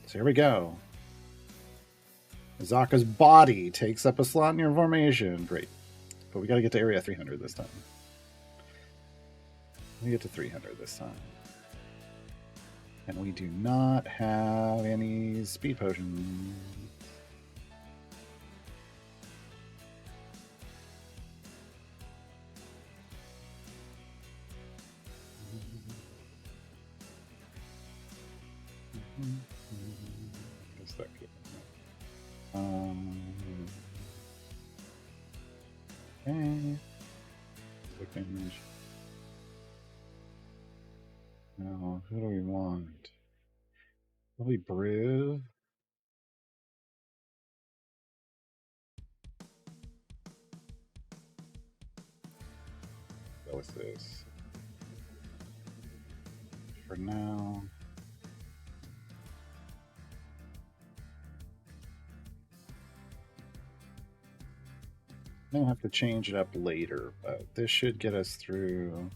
So here we go. Azaka's body takes up a slot in your formation. Great. But we got to get to area 300 this time. We get to 300 this time. And we do not have any speed potions. Guess that could. Okay. Quick damage. Now, who do we want? Probably Brew. What was this? For now. I'll have to change it up later, but this should get us through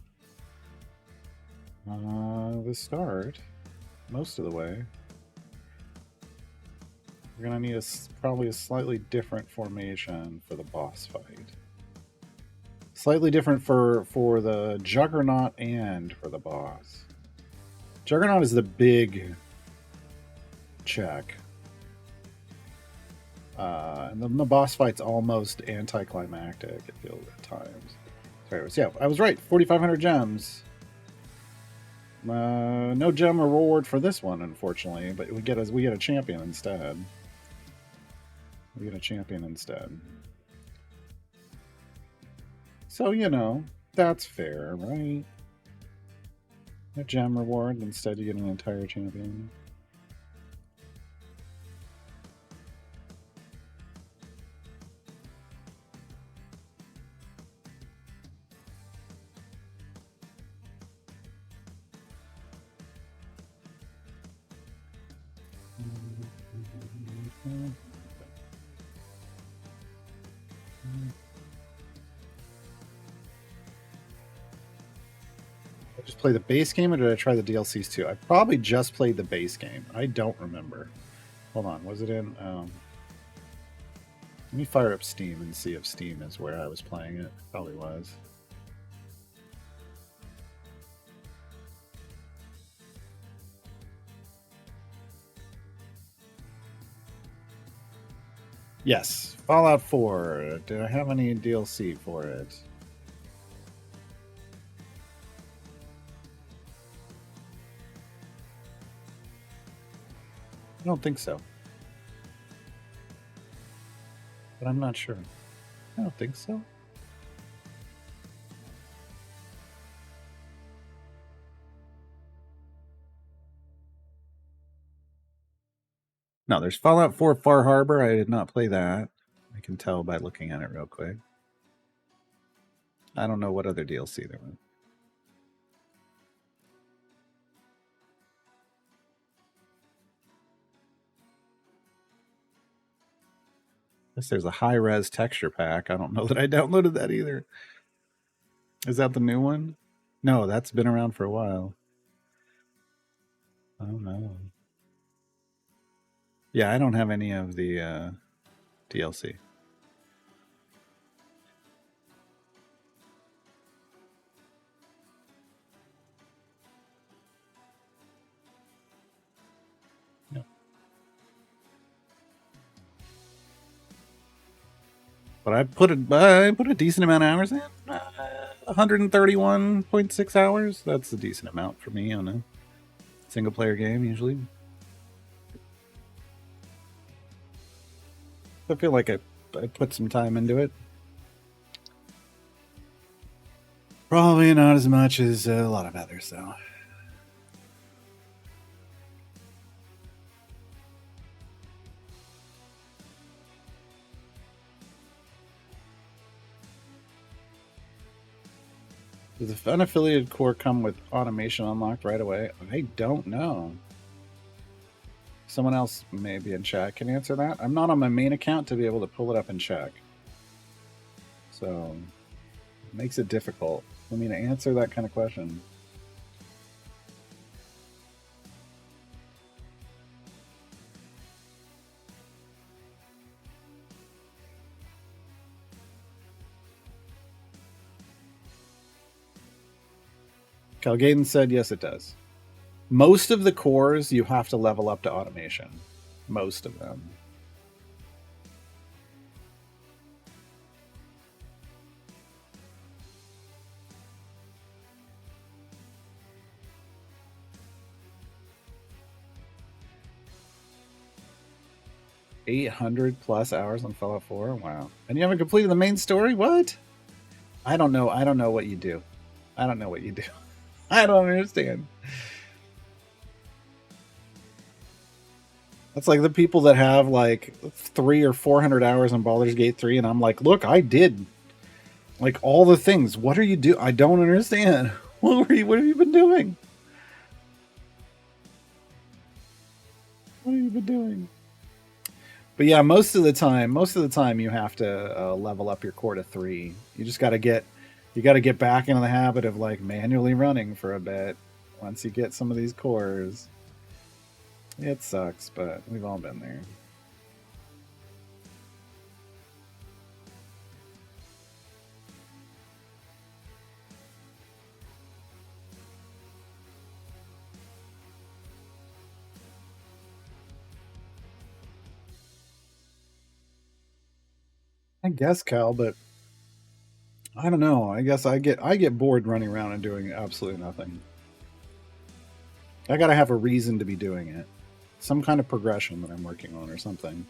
the start most of the way. We're gonna need probably a slightly different formation for the boss fight. Slightly different for the Juggernaut and for the boss. Juggernaut is the big check. And the boss fight's almost anticlimactic, it feels at times. Sorry, yeah, I was right. 4,500 gems. No gem reward for this one, unfortunately, but we get a champion instead. We get a champion instead. So, you know, that's fair, right? A gem reward, instead you get an entire champion. I just play the base game, or did I try the DLCs too? I probably just played the base game. I don't remember. Hold on, was it in? Let me fire up Steam and see if Steam is where I was playing it. Probably was. Yes, Fallout 4. Did I have any DLC for it? I don't think so. But I'm not sure. I don't think so. No, there's Fallout 4 Far Harbor. I did not play that. I can tell by looking at it real quick. I don't know what other DLC there was. Guess there's a high-res texture pack. I don't know that I downloaded that either. Is that the new one? No, that's been around for a while. I don't know. Yeah, I don't have any of the DLC. No. But I put a decent amount of hours in. 131.6 hours. That's a decent amount for me on a single player game usually. I feel like I put some time into it. Probably not as much as a lot of others, though. Does the unaffiliated core come with automation unlocked right away? I don't know. Someone else maybe in chat can answer that. I'm not on my main account to be able to pull it up and check. So it makes it difficult for me to answer that kind of question. Calgaden said, yes, it does. Most of the cores you have to level up to automation. Most of them. +800 hours on Fallout 4. Wow. And you haven't completed the main story? What? I don't know. I don't know what you do. I don't know what you do. I don't understand. That's like the people that have like 300 or 400 hours on Baldur's Gate 3, and I'm like, look, I did like all the things. What are you do? I don't understand. What have you been doing? What have you been doing? But yeah, most of the time you have to level up your core to 3. You just got to get back into the habit of like manually running for a bit once you get some of these cores. It sucks, but we've all been there. I guess, Cal, but I don't know. I guess I get bored running around and doing absolutely nothing. I gotta have a reason to be doing it. Some kind of progression that I'm working on or something.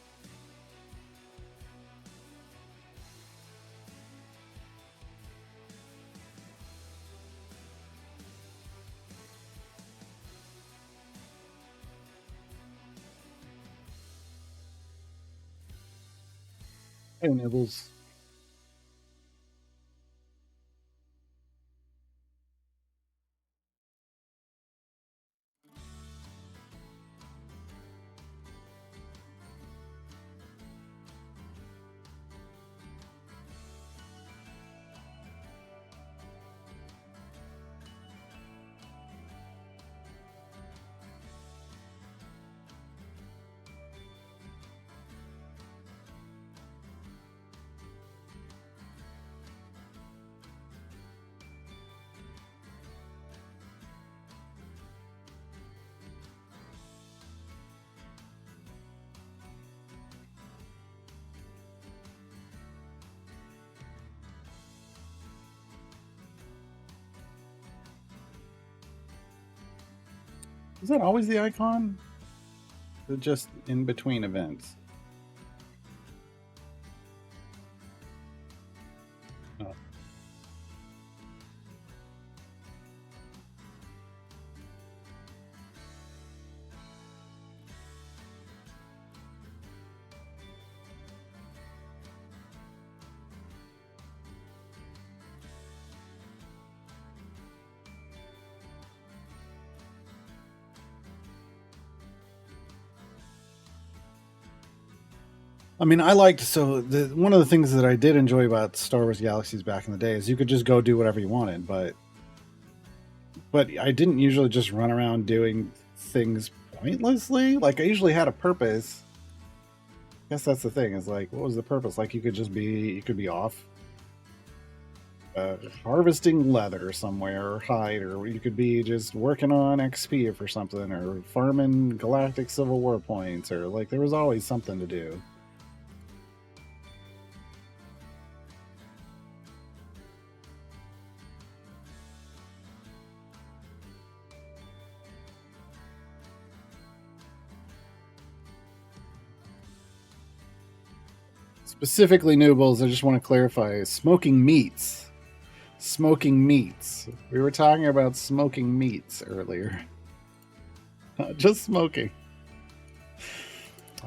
Hey, Nibbles. Is that always the icon? Or just in between events? Oh. I mean, I liked one of the things that I did enjoy about Star Wars Galaxies back in the day is you could just go do whatever you wanted, but I didn't usually just run around doing things pointlessly. Like I usually had a purpose. I guess that's the thing. Is like, what was the purpose? Like you could be off harvesting leather somewhere or hide, or you could be just working on XP for something, or farming Galactic Civil War points, or like there was always something to do. Specifically, Noobles, I just want to clarify smoking meats. Smoking meats. We were talking about smoking meats earlier. Not just smoking.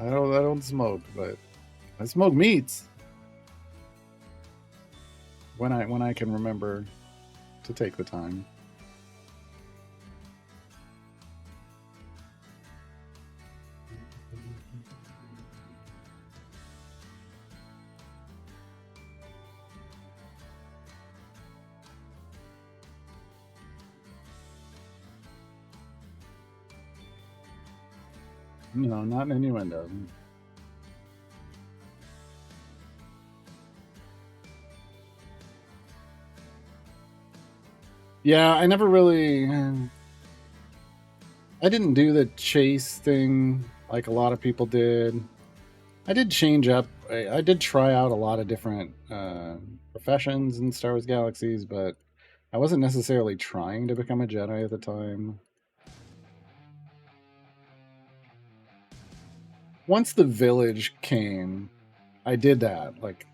I don't smoke, but I smoke meats. When I can remember to take the time. No, not an innuendo. Yeah, I never really. I didn't do the chase thing like a lot of people did. I did change up. I did try out a lot of different professions in Star Wars Galaxies, but I wasn't necessarily trying to become a Jedi at the time. Once the village came, I did that. Like,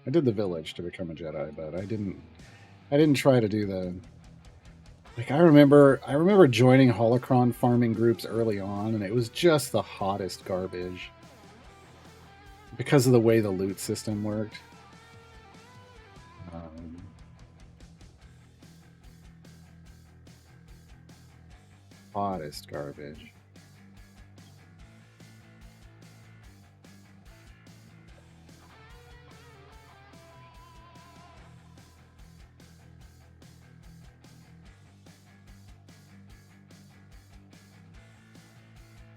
I did the village to become a Jedi, but I didn't. I didn't try to do the. Like, I remember joining holocron farming groups early on, and it was just the hottest garbage because of the way the loot system worked. Um, Hottest garbage.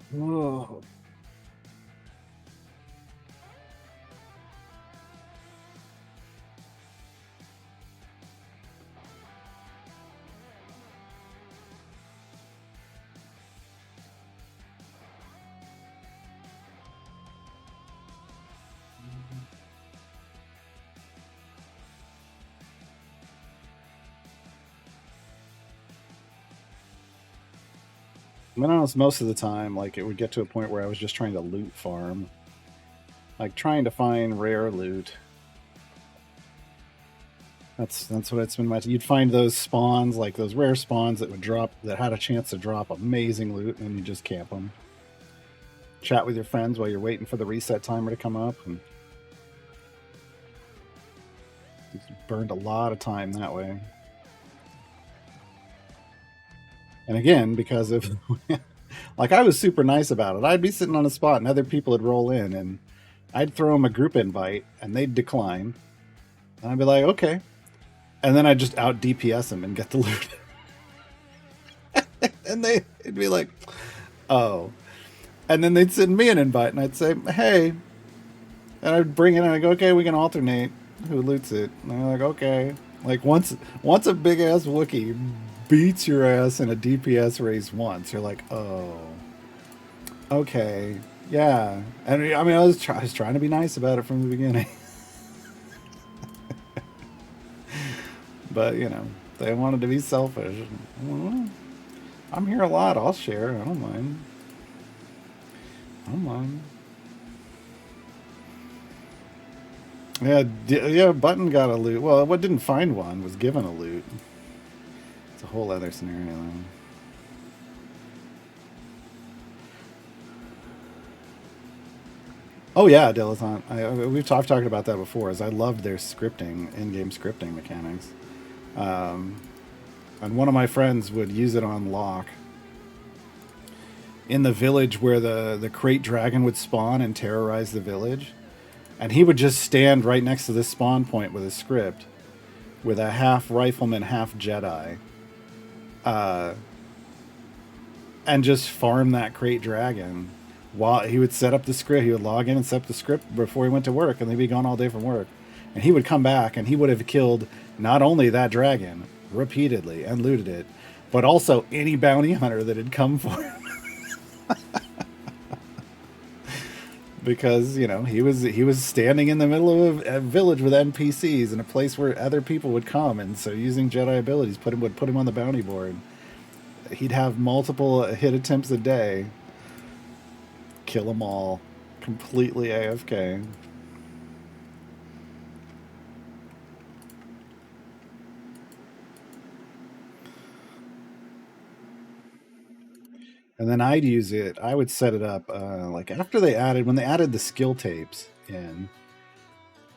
Whoa. I mean, honest, most of the time, like, it would get to a point where I was just trying to loot farm, like trying to find rare loot. That's what it's been. You'd find those spawns, like those rare spawns that would drop, that had a chance to drop amazing loot, and you just camp them. Chat with your friends while you're waiting for the reset timer to come up, and burned a lot of time that way. And again, because of like, I was super nice about it. I'd be sitting on a spot and other people would roll in, and I'd throw them a group invite and they'd decline. And I'd be like, okay. And then I'd just out DPS them and get the loot. And it'd be like, oh. And then they'd send me an invite and I'd say, hey. And I'd bring it and I'd go, okay, we can alternate who loots it. And they're like, okay. Like, once a big ass Wookiee beats your ass in a DPS race once, you're like, oh, okay, yeah. And I mean, I was trying to be nice about it from the beginning. But, you know, they wanted to be selfish. Well, I'm here a lot. I'll share. I don't mind. I don't mind. Yeah, Button got a loot. Well, what didn't find one was given a loot. It's a whole other scenario, though. Oh yeah, Dilettante. I've talked about that before. As I loved their scripting, in-game scripting mechanics, and one of my friends would use it on Locke in the village where the crate dragon would spawn and terrorize the village, and he would just stand right next to this spawn point with a script, with a half rifleman, half Jedi, and just farm that crate dragon. While he would set up the script, he would log in and set up the script before he went to work, and they'd be gone all day from work. And he would come back, and he would have killed not only that dragon repeatedly and looted it, but also any bounty hunter that had come for him. Because, you know, he was standing in the middle of a village with NPCs in a place where other people would come, and so using Jedi abilities would put him on the bounty board. He'd have multiple hit attempts a day. Kill them all. Completely AFK. And then I'd use it. I would set it up like after when they added the skill tapes in.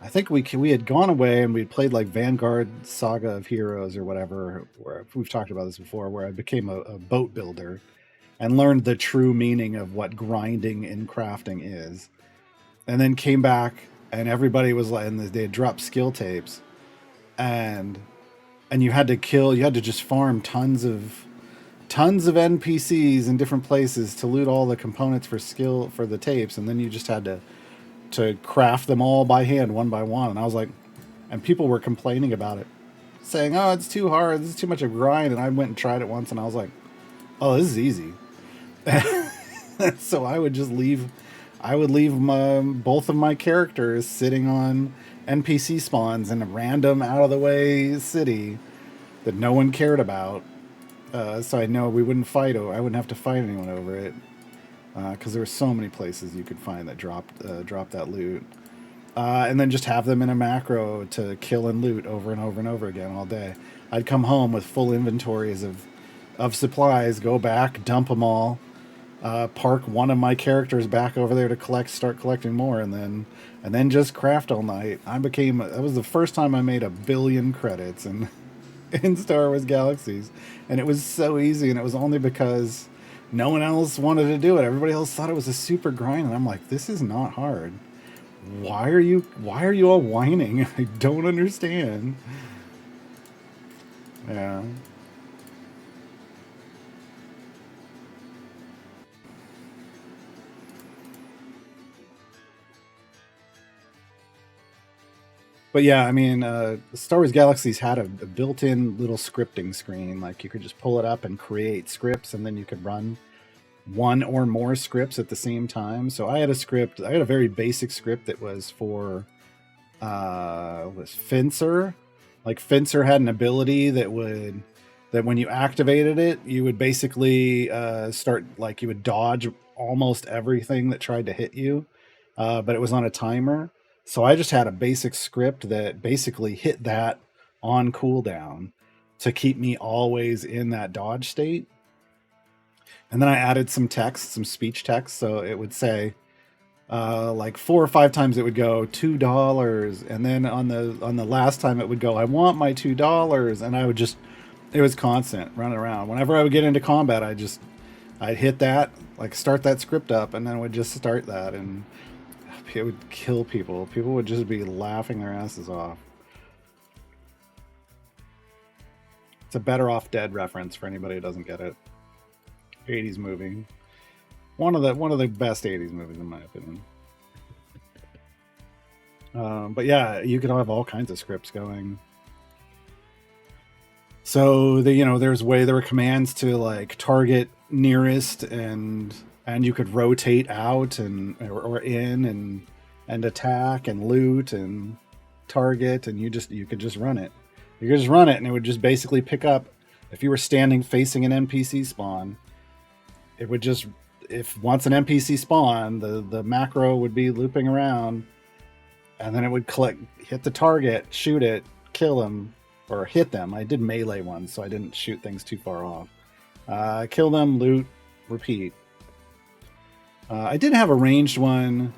I think we had gone away and we'd played like Vanguard Saga of Heroes or whatever. Where we've talked about this before, where I became a boat builder and learned the true meaning of what grinding in crafting is. And then came back and everybody was like, and they had dropped skill tapes, and you had to just farm tons of NPCs in different places to loot all the components for the tapes, and then you just had to craft them all by hand, one by one. And I was like, and people were complaining about it. saying, "Oh, it's too hard. This is too much of a grind." And I went and tried it once, and I was like, "Oh, this is easy." So I would just leave. I would leave both of my characters sitting on NPC spawns in a random, out of the way city that no one cared about. So I know we wouldn't fight. I wouldn't have to fight anyone over it because there were so many places you could find that dropped that loot. And then just have them in a macro to kill and loot over and over and over again all day. I'd come home with full inventories of supplies, go back, dump them all, park one of my characters back over there to start collecting more, and then just craft all night. That was the first time I made 1,000,000,000 credits in Star Wars Galaxies, and it was so easy, and it was only because no one else wanted to do it. Everybody else thought it was a super grind, and I'm like, this is not hard. Why are you all whining? I don't understand. Yeah. But yeah, I mean, Star Wars Galaxies had a built-in little scripting screen. Like you could just pull it up and create scripts, and then you could run one or more scripts at the same time. So I had a script. I had a very basic script that was for was Fencer. Like Fencer had an ability that when you activated it, you would basically start like you would dodge almost everything that tried to hit you, but it was on a timer. So I just had a basic script that basically hit that on cooldown to keep me always in that dodge state. And then I added some text, some speech text, so it would say like 4 or 5 times it would go $2, and then on the last time it would go, "I want my $2," and I would just, it was constant running around. Whenever I would get into combat, I'd hit that, like start that script up, and then would just start that, and it would kill people. People would just be laughing their asses off. It's a Better Off Dead reference for anybody who doesn't get it. 80s movie. One of the best 80s movies in my opinion. But yeah, you could have all kinds of scripts going. So there were commands to like target nearest, and you could rotate out or in and attack and loot and target, and you could just run it. You could just run it, and it would just basically pick up. If you were standing facing an NPC spawn, it would just, if once an NPC spawned, the macro would be looping around, and then it would hit the target, shoot it, kill them, or hit them. I did melee ones, so I didn't shoot things too far off. Kill them, loot, repeat. I did have a ranged one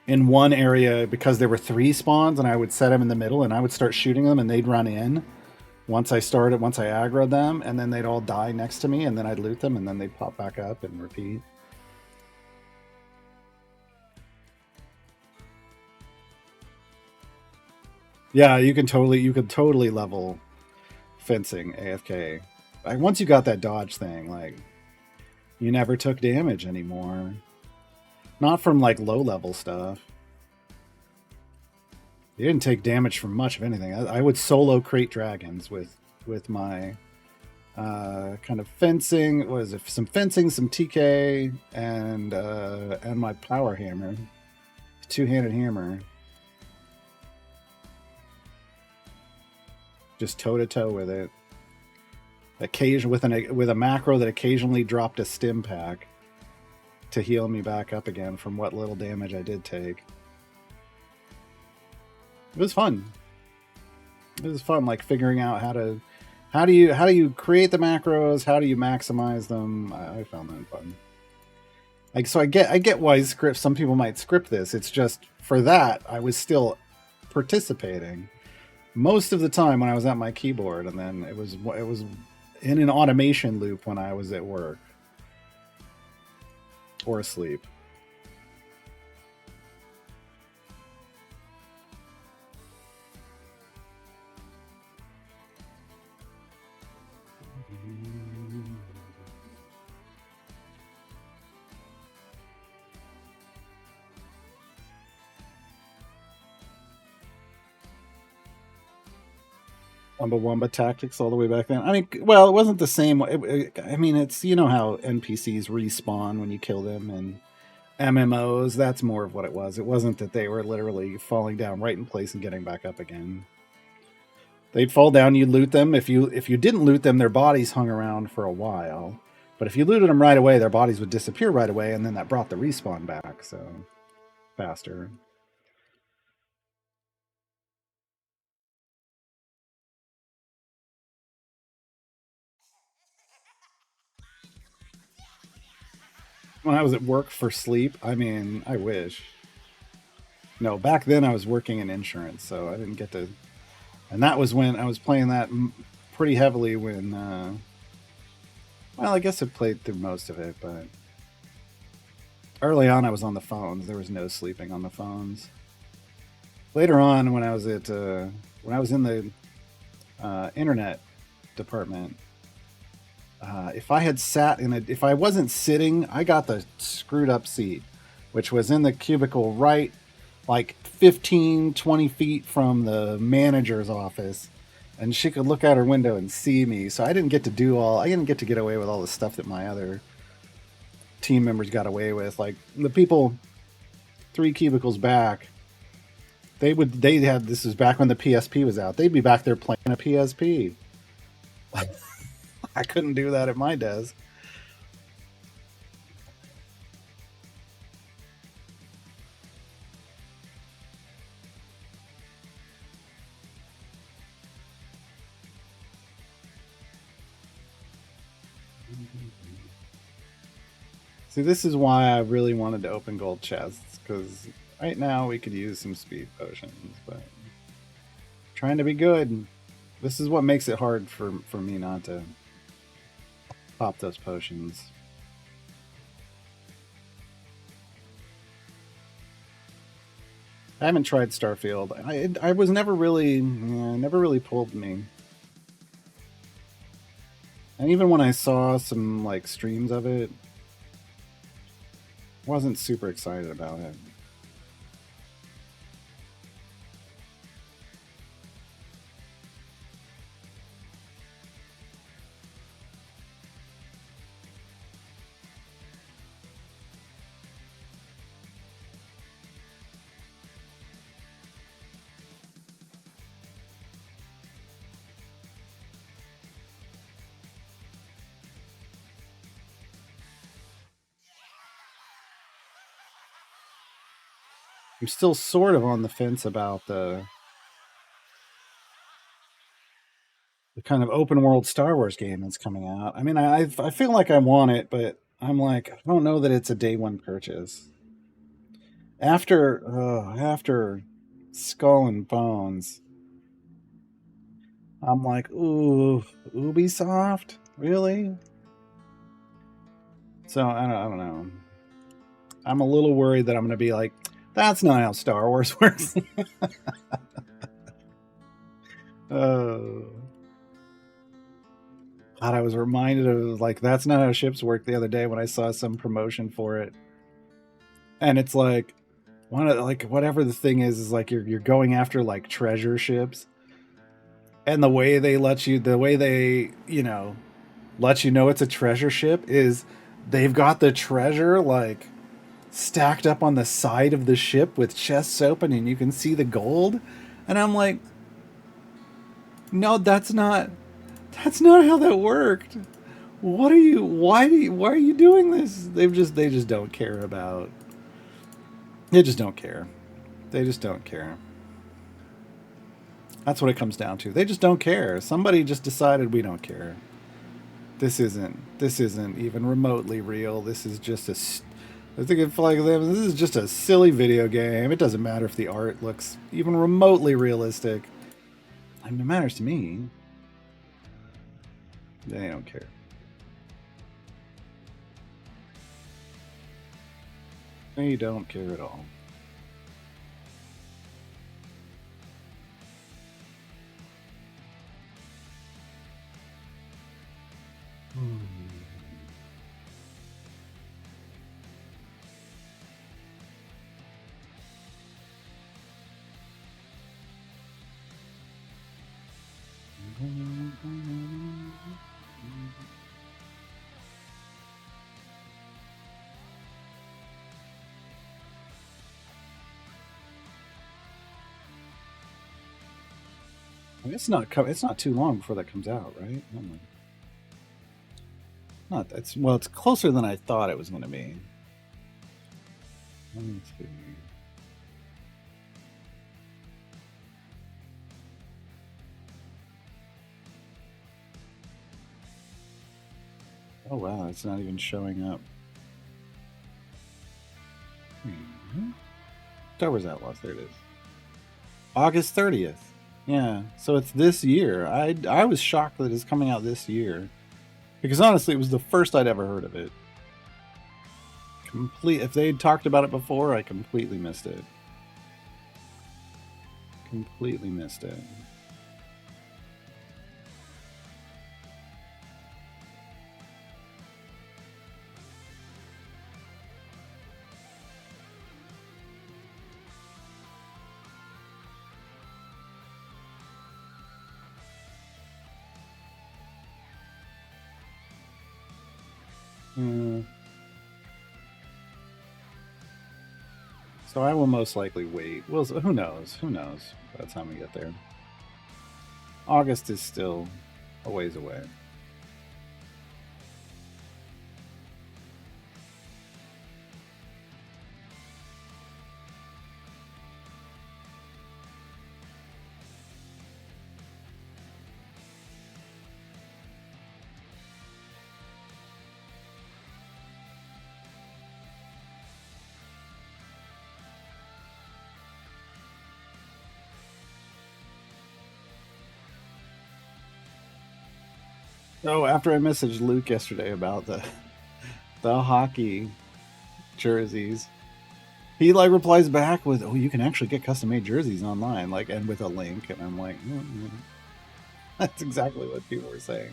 in one area because there were 3 spawns, and I would set them in the middle, and I would start shooting them, and they'd run in. Once I aggroed them, and then they'd all die next to me, and then I'd loot them, and then they'd pop back up and repeat. Yeah, you could totally level fencing AFK. Like once you got that dodge thing, like you never took damage anymore. Not from like low level stuff. You didn't take damage from much of anything. I would solo crate dragons with my kind of fencing. What is it? Some fencing, some TK, and my power hammer, 2-handed hammer. Just toe to toe with it. With a macro that occasionally dropped a stim pack to heal me back up again from what little damage I did take. It was fun. It was fun, like figuring out how do you create the macros, how do you maximize them. I found that fun. Like, so I get why some people might script this. It's just for that I was still participating most of the time when I was at my keyboard, and then it was in an automation loop when I was at work or asleep. Wumba tactics all the way back then. I mean, well, it wasn't the same. I mean, it's, you know how NPCs respawn when you kill them, and MMOs. That's more of what it was. It wasn't that they were literally falling down right in place and getting back up again. They'd fall down, you loot them. If you didn't loot them, their bodies hung around for a while. But if you looted them right away, their bodies would disappear right away, and then that brought the respawn back. So faster. When I was at work for sleep, I mean, I wish. No, back then I was working in insurance, so I didn't get to. And that was when I was playing that pretty heavily when. Well, I guess I played through most of it, but early on I was on the phones. There was no sleeping on the phones. Later on, when I was in the internet department, if I had sat if I wasn't sitting, I got the screwed up seat, which was in the cubicle right like 15, 20 feet from the manager's office. And she could look out her window and see me. So I didn't get to get away with all the stuff that my other team members got away with. Like the people 3 cubicles back, this was back when the PSP was out. They'd be back there playing a PSP. I couldn't do that at my desk. See, this is why I really wanted to open gold chests, because right now we could use some speed potions, but trying to be good. This is what makes it hard for me not to pop those potions. I haven't tried Starfield. I was never really pulled me. And even when I saw some like streams of it, wasn't super excited about it. I'm still sort of on the fence about the kind of open world Star Wars game that's coming out. I mean, I feel like I want it, but I'm like, I don't know that it's a day one purchase. After Skull and Bones, I'm like, ooh, Ubisoft, really? So I don't know. I'm a little worried that I'm going to be like, that's not how Star Wars works. Oh. God, I was reminded of like that's not how ships work the other day when I saw some promotion for it, and it's like whatever the thing is like you're going after like treasure ships, and the way they let you know it's a treasure ship is they've got the treasure like stacked up on the side of the ship with chests open and you can see the gold, and I'm like, no, that's not how that worked. What are you? Why are you doing this? They just don't care about. They just don't care. They just don't care. That's what it comes down to. They just don't care. Somebody just decided we don't care. This isn't even remotely real. This is just a. I think it's like this is just a silly video game. It doesn't matter if the art looks even remotely realistic. I mean, it matters to me. They don't care. They don't care at all. It's not too long before that comes out, right? Oh my. Not that's well, it's closer than I thought it was going to be. Let me see. Oh wow, it's not even showing up. Star Wars Outlaws, there it is. August 30th. Yeah, so it's this year. I was shocked that it's coming out this year. Because honestly, it was the first I'd ever heard of it. If they had talked about it before, I completely missed it. Completely missed it. So I will most likely wait. Well, who knows? Who knows by the time we get there? August is still a ways away. Oh, after I messaged Luke yesterday about the hockey jerseys, he like replies back with, "Oh, you can actually get custom made jerseys online," like, and with a link, and I'm like, that's exactly what people were saying.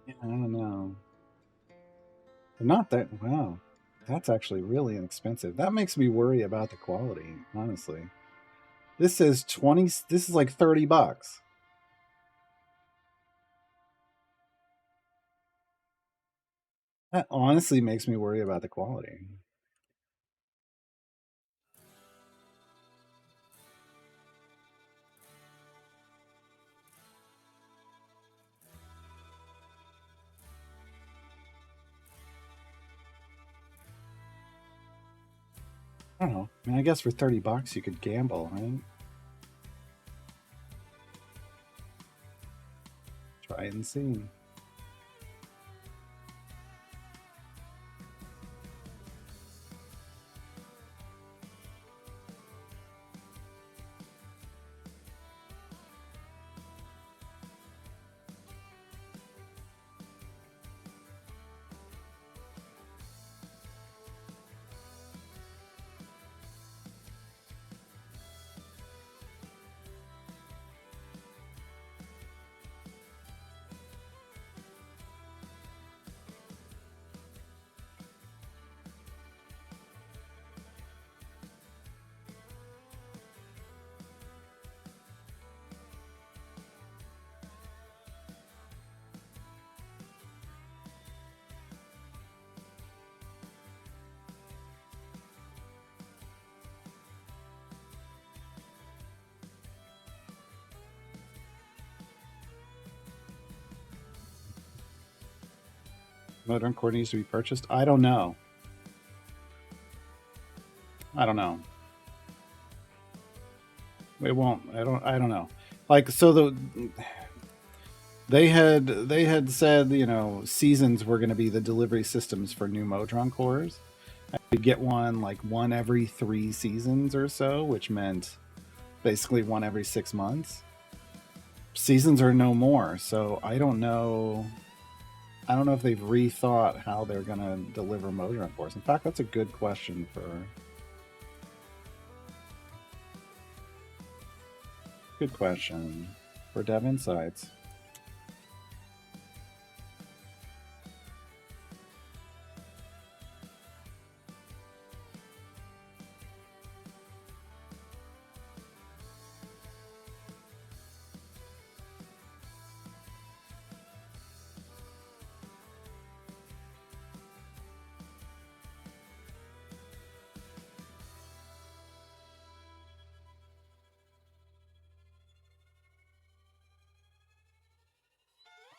Yeah, I don't know. Not that wow. That's actually really inexpensive. That makes me worry about the quality, honestly. This says 20, this is like $30. That honestly makes me worry about the quality. I don't know. I mean, I guess for $30 you could gamble, right? Try and see. Modern core needs to be purchased. I don't know. I don't know. It won't. I don't know. Like so they had said, seasons were going to be the delivery systems for new Modron cores. I could get one every 3 seasons or so, which meant basically one every 6 months. Seasons are no more, so I don't know. I don't know if they've rethought how they're going to deliver Modron cores. In fact, that's a good question for. Good question for Dev Insights.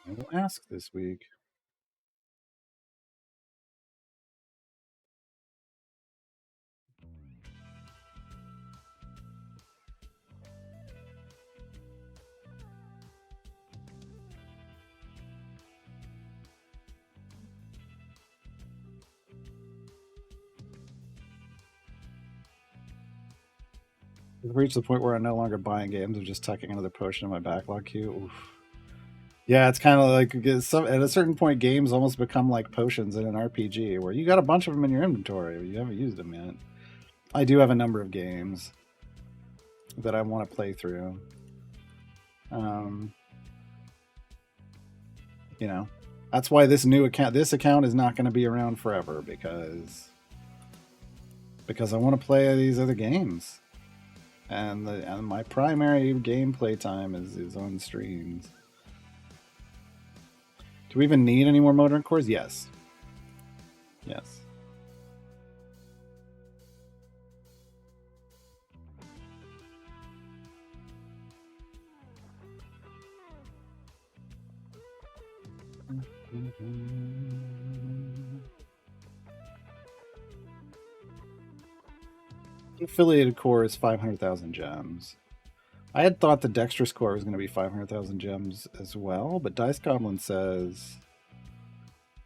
I will ask this week. I've reached the point where I'm no longer buying games. I'm just tucking another potion in my backlog queue. Oof. Yeah, it's kind of like at a certain point, games almost become like potions in an RPG, where you got a bunch of them in your inventory, but you haven't used them yet. I do have a number of games that I want to play through. You know, that's why this account is not going to be around forever because I want to play these other games, and my primary gameplay time is on streams. Do we even need any more motoring cores? Yes. Yes. Affiliated core is 500,000 gems. I had thought the dexterous core was going to be 500,000 gems as well, but Dice Goblin says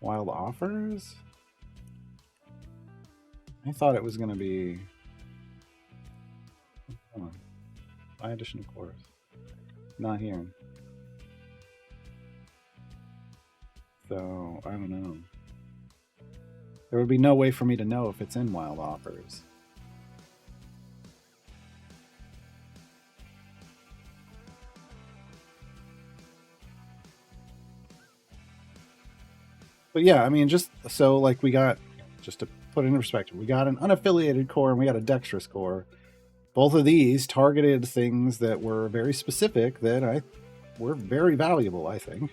wild offers? I thought it was going to be... Hold on. Buy additional cores. Not here. So, I don't know. There would be no way for me to know if it's in wild offers. But yeah, I mean, just so like we got, just to put it in perspective, we got an unaffiliated core and we got a dexterous core. Both of these targeted things that were very specific that were very valuable, I think.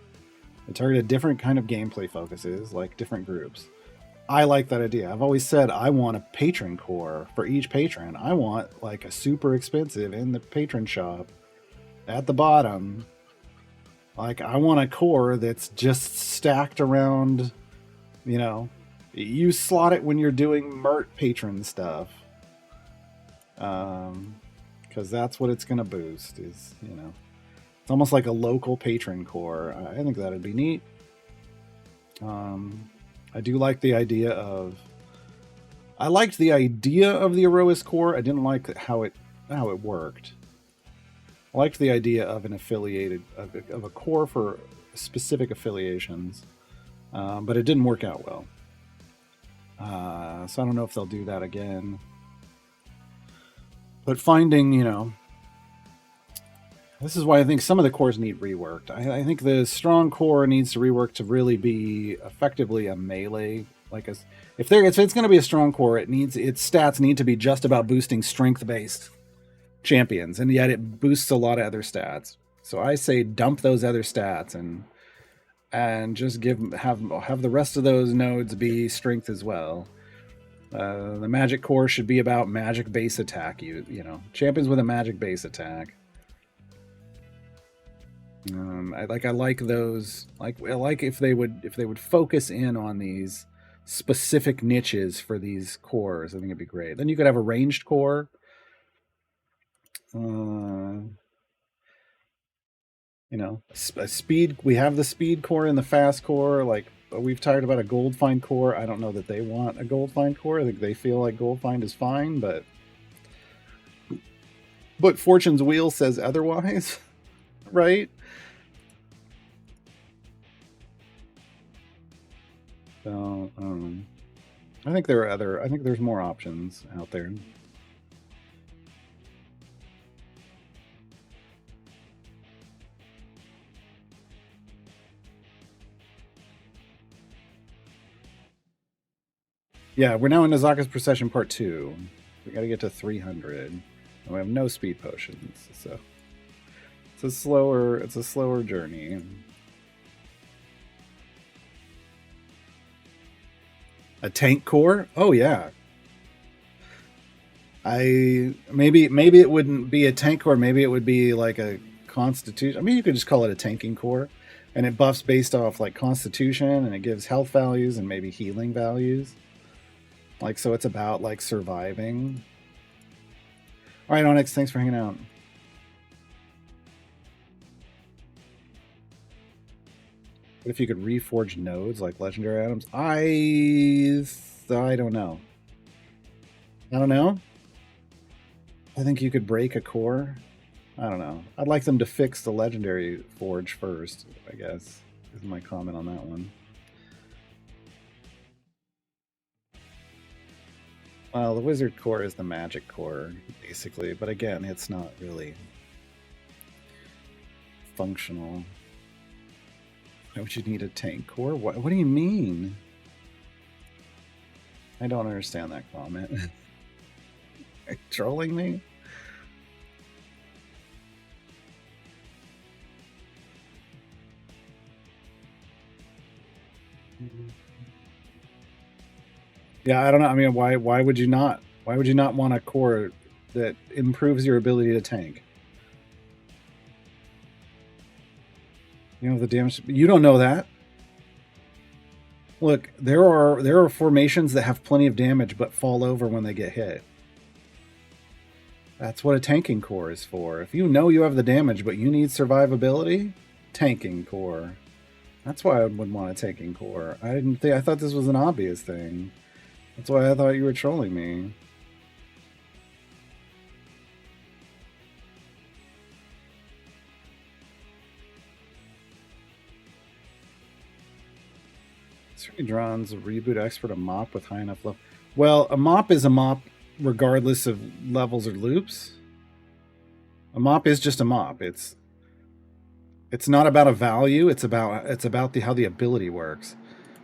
They targeted different kind of gameplay focuses, like different groups. I like that idea. I've always said I want a patron core for each patron. I want like a super expensive in the patron shop at the bottom. Like, I want a core that's just stacked around, you know, you slot it when you're doing Mert patron stuff. Because that's what it's going to boost is, you know, it's almost like a local patron core. I think that'd be neat. I do like the idea of, I liked the idea of the Aroas core. I didn't like how it worked. I liked the idea of an affiliated, of a core for specific affiliations, but it didn't work out well. So I don't know if they'll do that again. But finding, you know, this is why I think some of the cores need reworked. I think the strong core needs to rework to really be effectively a melee. Like if it's going to be a strong core, its stats need to be just about boosting strength-based champions, and yet it boosts a lot of other stats. So I say dump those other stats and just have the rest of those nodes be strength as well. The magic core should be about magic base attack. You know, champions with a magic base attack. I like those. I like if they would focus in on these specific niches for these cores. I think it'd be great. Then you could have a ranged core. You know, a speed. We have the speed core and the fast core. Like, we've talked about a gold find core. I don't know that they want a gold find core. I think they feel like gold find is fine, but Fortune's Wheel says otherwise, right? So I think there's more options out there. Yeah, we're now in Azaka's Procession Part 2. We got to get to 300. And we have no speed potions, so it's a slower journey. A tank core? Oh yeah. Maybe it wouldn't be a tank core. Maybe it would be like a constitution. I mean, you could just call it a tanking core. And it buffs based off like constitution, and it gives health values and maybe healing values. Like, so it's about like surviving. All right, Onyx, thanks for hanging out. What if you could reforge nodes like legendary items? I don't know. I don't know. I think you could break a core. I don't know. I'd like them to fix the legendary forge first, I guess, is my comment on that one. Well, the wizard core is the magic core, basically, but again, it's not really functional. Why would you need a tank core? What do you mean? I don't understand that comment. Are you trolling me? Yeah, I don't know. I mean, why would you not? Why would you not want a core that improves your ability to tank? You know the damage. You don't know that. Look, there are formations that have plenty of damage but fall over when they get hit. That's what a tanking core is for. If you know you have the damage but you need survivability, tanking core. That's why I would want a tanking core. I thought this was an obvious thing. That's why I thought you were trolling me. Drawn's a reboot expert, a mop with high enough level. Well, a mop is a mop regardless of levels or loops. A mop is just a mop. It's not about a value. It's about how the ability works.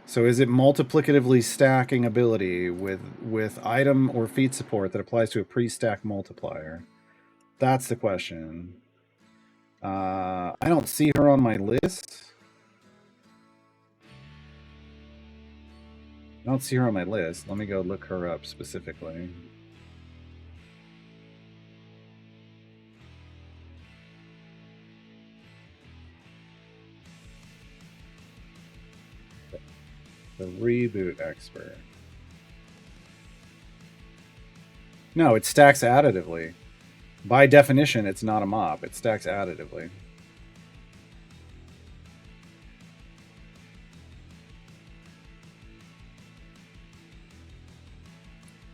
So is it multiplicatively stacking ability with item or feat support that applies to a pre-stack multiplier? That's the question. I don't see her on my list. I don't see her on my list. Let me go look her up specifically. The reboot expert. No, it stacks additively. By definition, it's not a mop. It stacks additively.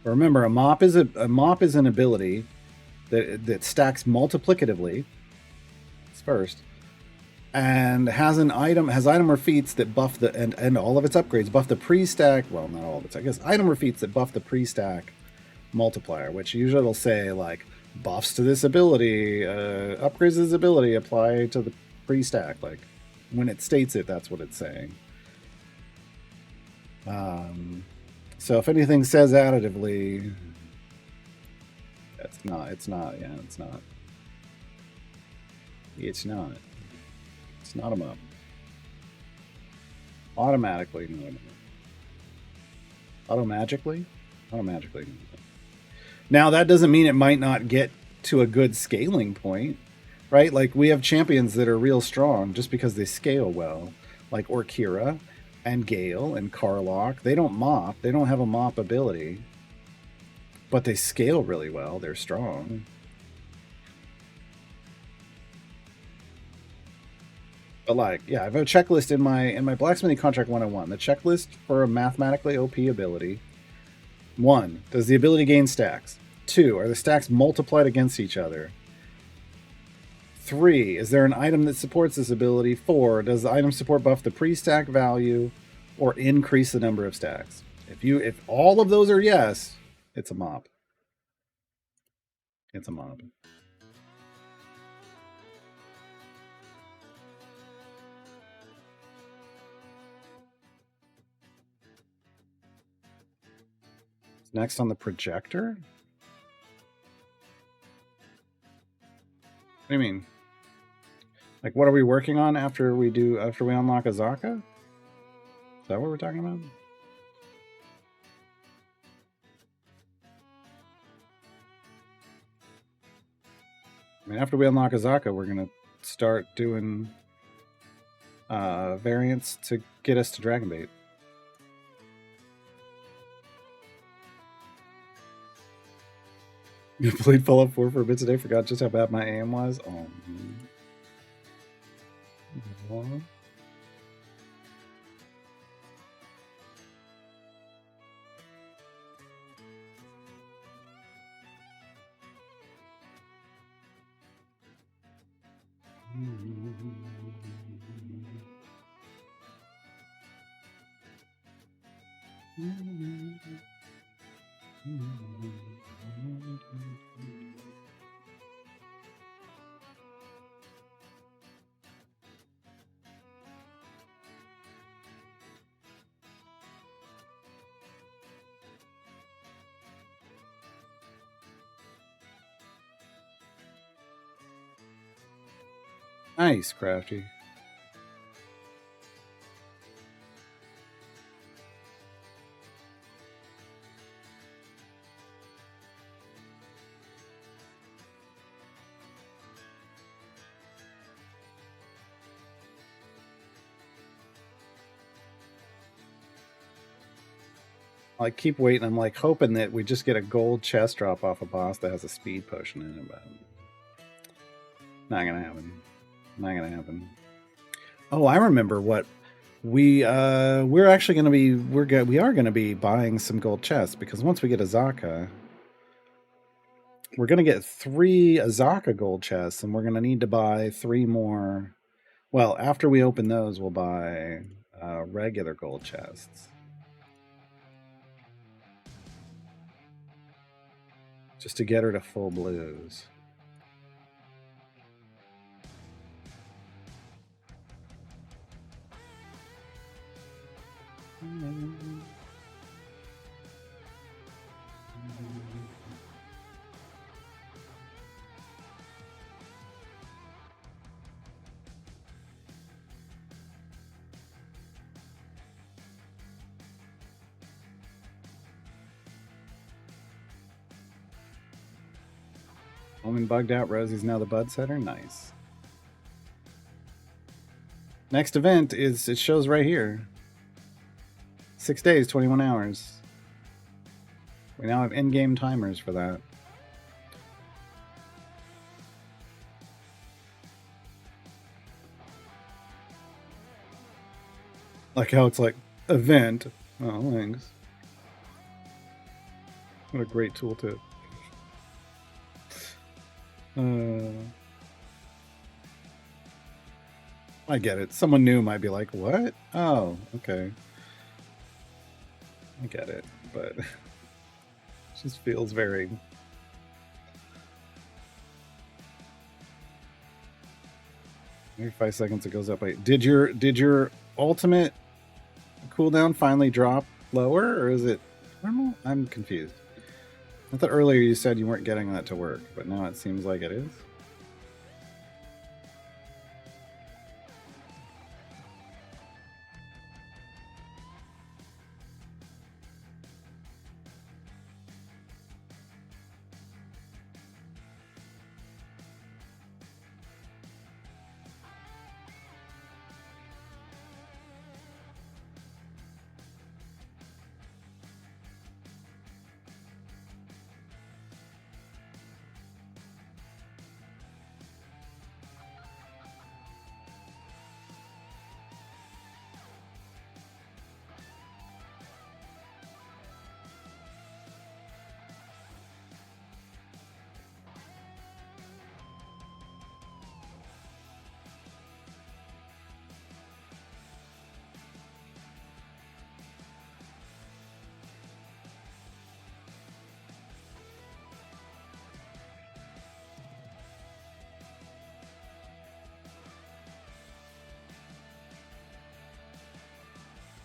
Remember, a mop is an ability that stacks multiplicatively. It's first, and has item or feats that buff and all of its upgrades buff the pre-stack. Well, not all of its. I guess item or feats that buff the pre-stack multiplier, which usually it'll say like buffs to this ability, upgrades to this ability apply to the pre-stack. Like when it states it, that's what it's saying. So if anything says additively, it's not. It's not a mop. Automatically, no. Automagically. Now that doesn't mean it might not get to a good scaling point, right? Like we have champions that are real strong just because they scale well, like Orkira and Gale and Karlach. They don't mop. They don't have a mop ability, but they scale really well. They're strong. But like, yeah, I have a checklist in my Blacksmithing Contract 101. The checklist for a mathematically OP ability. 1. Does the ability gain stacks? 2. Are the stacks multiplied against each other? 3. Is there an item that supports this ability? 4. Does the item support buff the pre-stack value or increase the number of stacks? If all of those are yes, it's a mop. It's a mop. Next on the projector? What do you mean? Like, what are we working on after we unlock Azaka? Is that what we're talking about? I mean, after we unlock Azaka, we're gonna start doing variants to get us to Dragon Bait. You played Fallout 4 for a bit today, forgot just how bad my aim was? Oh. What? Nice, Crafty. I keep waiting. I'm like hoping that we just get a gold chest drop off a boss that has a speed potion in it, but not gonna happen. Not gonna happen. Oh, I remember what we're actually gonna be. We are gonna be buying some gold chests because once we get Azaka, we're gonna get 3 Azaka gold chests, and we're gonna need to buy 3 more. Well, after we open those, we'll buy regular gold chests. Just to get her to full blues. Woman bugged out. Rosie's now the bud setter. Nice. Next event is, it shows right here. 6 days, 21 hours. We now have in-game timers for that. Like how it's like, event. Oh, thanks. What a great tooltip. I get it. Someone new might be like, what? Oh, okay. I get it, but it just feels very... Every 5 seconds it goes up. Wait, did your ultimate cooldown finally drop lower, or is it normal? I'm confused. I thought earlier you said you weren't getting that to work, but now it seems like it is.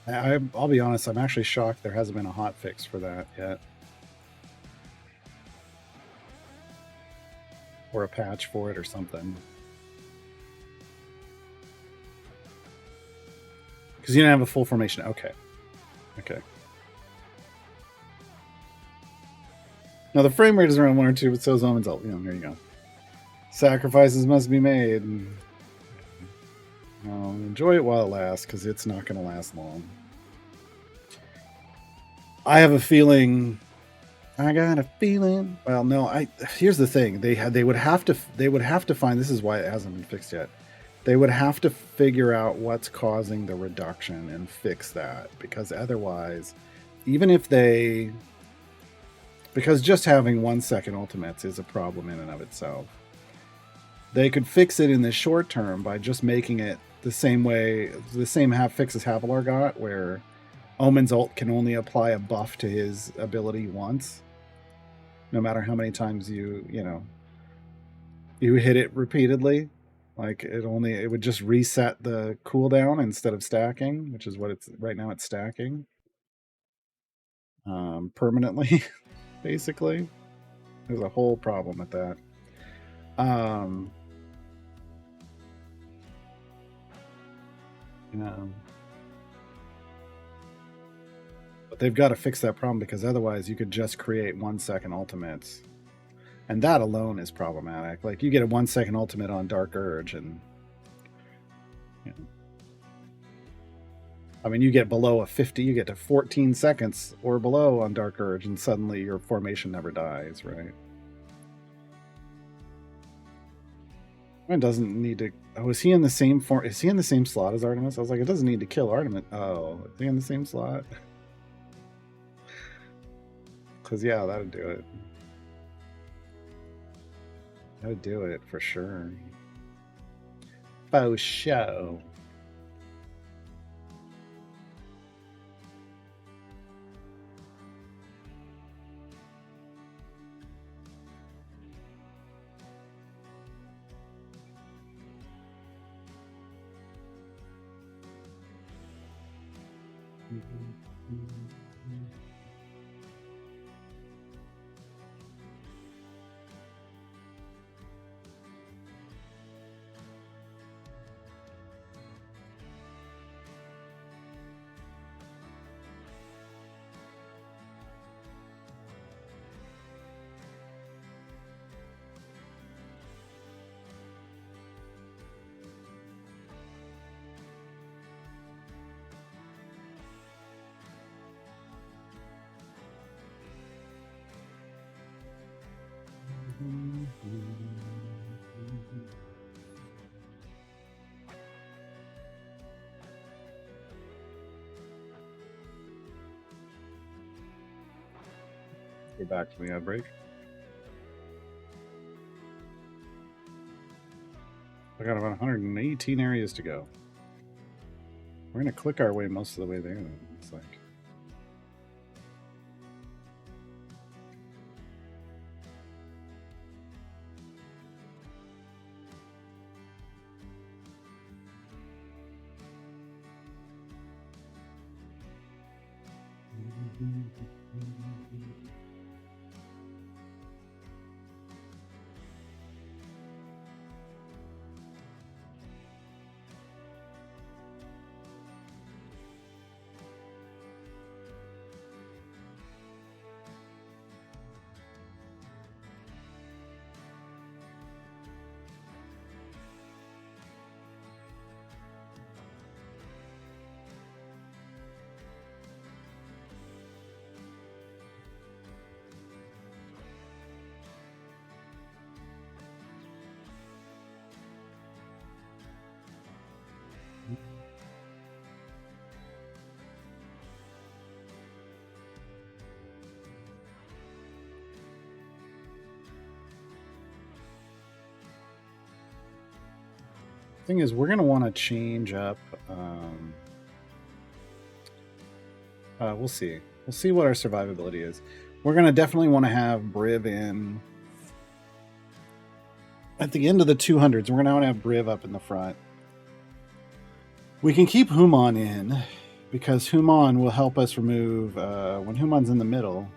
I'll be honest, I'm actually shocked there hasn't been a hot fix for that yet. Or a patch for it or something. Because you didn't have a full formation. Okay. Okay. Now the frame rate is around 1 or 2, but so is Omen's ult. You know, there you go. Sacrifices must be made. Enjoy it while it lasts, because it's not going to last long. I have a feeling. I got a feeling. Well, no. Here's the thing. They would have to find. This is why it hasn't been fixed yet. They would have to figure out what's causing the reduction and fix that, because otherwise, even if because just having 1 second ultimates is a problem in and of itself. They could fix it in the short term by just making it the same fix as Havilar got, where Omen's ult can only apply a buff to his ability once, no matter how many times you hit it repeatedly. Like it would just reset the cooldown instead of stacking, which is what it's right now. It's stacking permanently, basically. There's a whole problem with that. But they've got to fix that problem, because otherwise you could just create 1 second ultimates, and that alone is problematic. Like you get a 1 second ultimate on Dark Urge, and I mean, you get below a 50, you get to 14 seconds or below on Dark Urge, and suddenly your formation never dies, right? It doesn't need to. Oh, is he in the same form? Is he in the same slot as Artemis? I was like, it doesn't need to kill Artemis. Oh, is he in the same slot? Because yeah, that'd do it. That would do it for sure. Faux show. Go back to the ad break. I got about 118 areas to go. We're going to click our way most of the way there, though, it's like. Thing is, we're going to want to change up. We'll see. We'll see what our survivability is. We're going to definitely want to have Briv in at the end of the 200s. We're going to want to have Briv up in the front. We can keep Human in, because Human will help us remove, when Human's in the middle,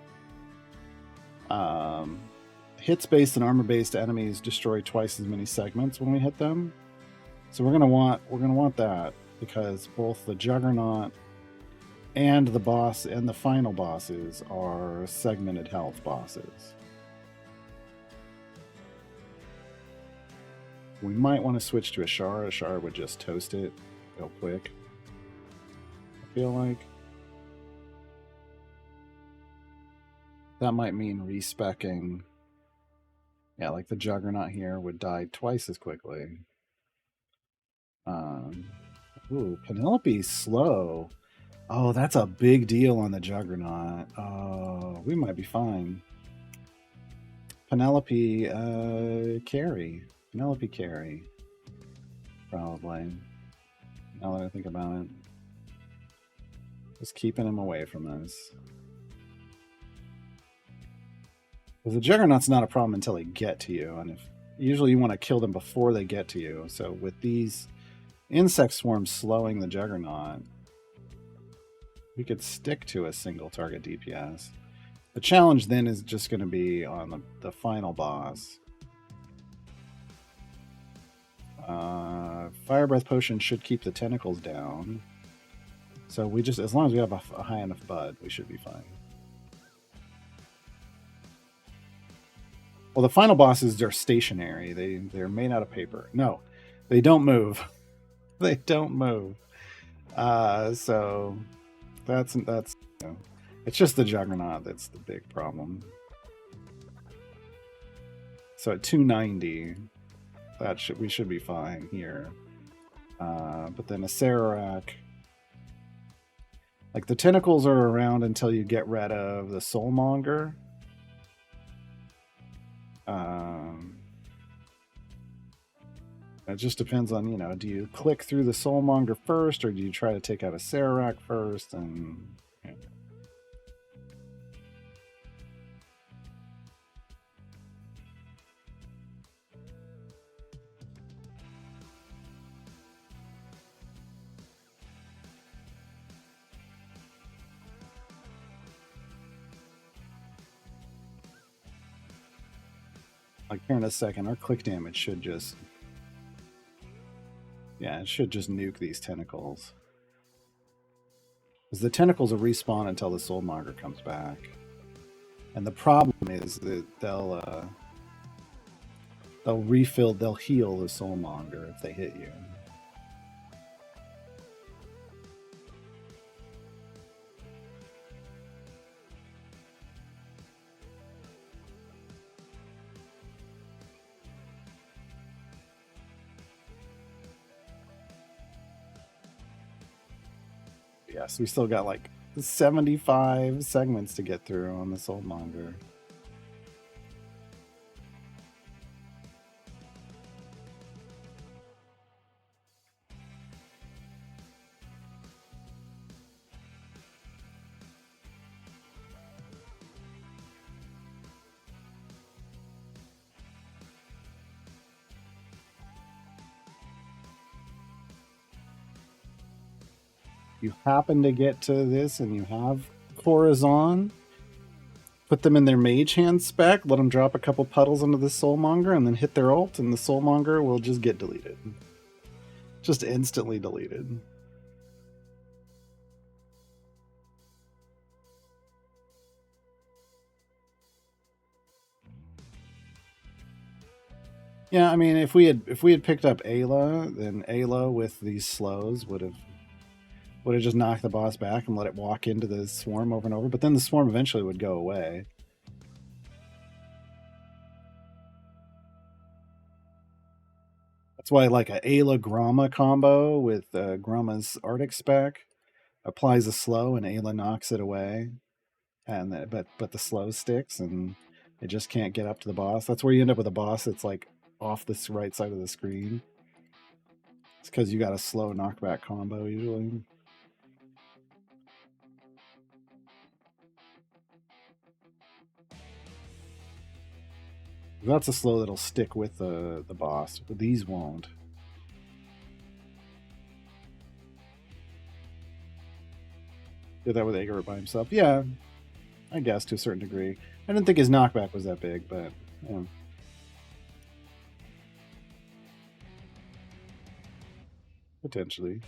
hits-based and armor-based enemies destroy twice as many segments when we hit them. So we're gonna want that, because both the Juggernaut and the boss and the final bosses are segmented health bosses. We might want to switch to a Char. A Char would just toast it real quick, I feel like. That might mean respecking. Yeah, like the Juggernaut here would die twice as quickly. Ooh, Penelope's slow. Oh, that's a big deal on the Juggernaut. Oh, we might be fine. Penelope carry. Penelope carry. Probably. Now that I think about it. Just keeping him away from this. Because the Juggernaut's not a problem until they get to you, and if usually you want to kill them before they get to you. So with these insect swarms slowing the Juggernaut, we could stick to a single target DPS. The challenge then is just going to be on the final boss. Fire Breath Potion should keep the tentacles down. So we just, as long as we have a high enough bud, we should be fine. Well, the final bosses are stationary. They're made out of paper. No, they don't move. They don't move. So that's you know, it's just the Juggernaut that's the big problem. So at 290, we should be fine here. But then a Sararak, like the tentacles are around until you get rid of the Soulmonger. It just depends on, you know, do you click through the Soulmonger first, or do you try to take out a Sararak first? And you know. Like here in a second, our click damage should just, yeah, it should just nuke these tentacles. Because the tentacles will respawn until the Soulmonger comes back. And the problem is that they'll heal the Soulmonger if they hit you. Yes, we still got like 75 segments to get through on the Soulmonger. You happen to get to this and you have Corazon, put them in their mage hand spec, let them drop a couple puddles into the Soulmonger, and then hit their ult, and the Soulmonger will just get deleted. Just instantly deleted. Yeah, I mean, if we had picked up Ayla, then Ayla with these slows would have just knocked the boss back and let it walk into the swarm over and over. But then the swarm eventually would go away. That's why like a Ayla Gromma combo with Gromma's Arctic spec applies a slow and Ayla knocks it away, and but the slow sticks and it just can't get up to the boss. That's where you end up with a boss that's like off this right side of the screen. It's because you got a slow knockback combo usually. That's a slow that'll stick with the boss, but these won't. Did that with Agar by himself. Yeah, I guess to a certain degree. I didn't think his knockback was that big, but yeah. Potentially.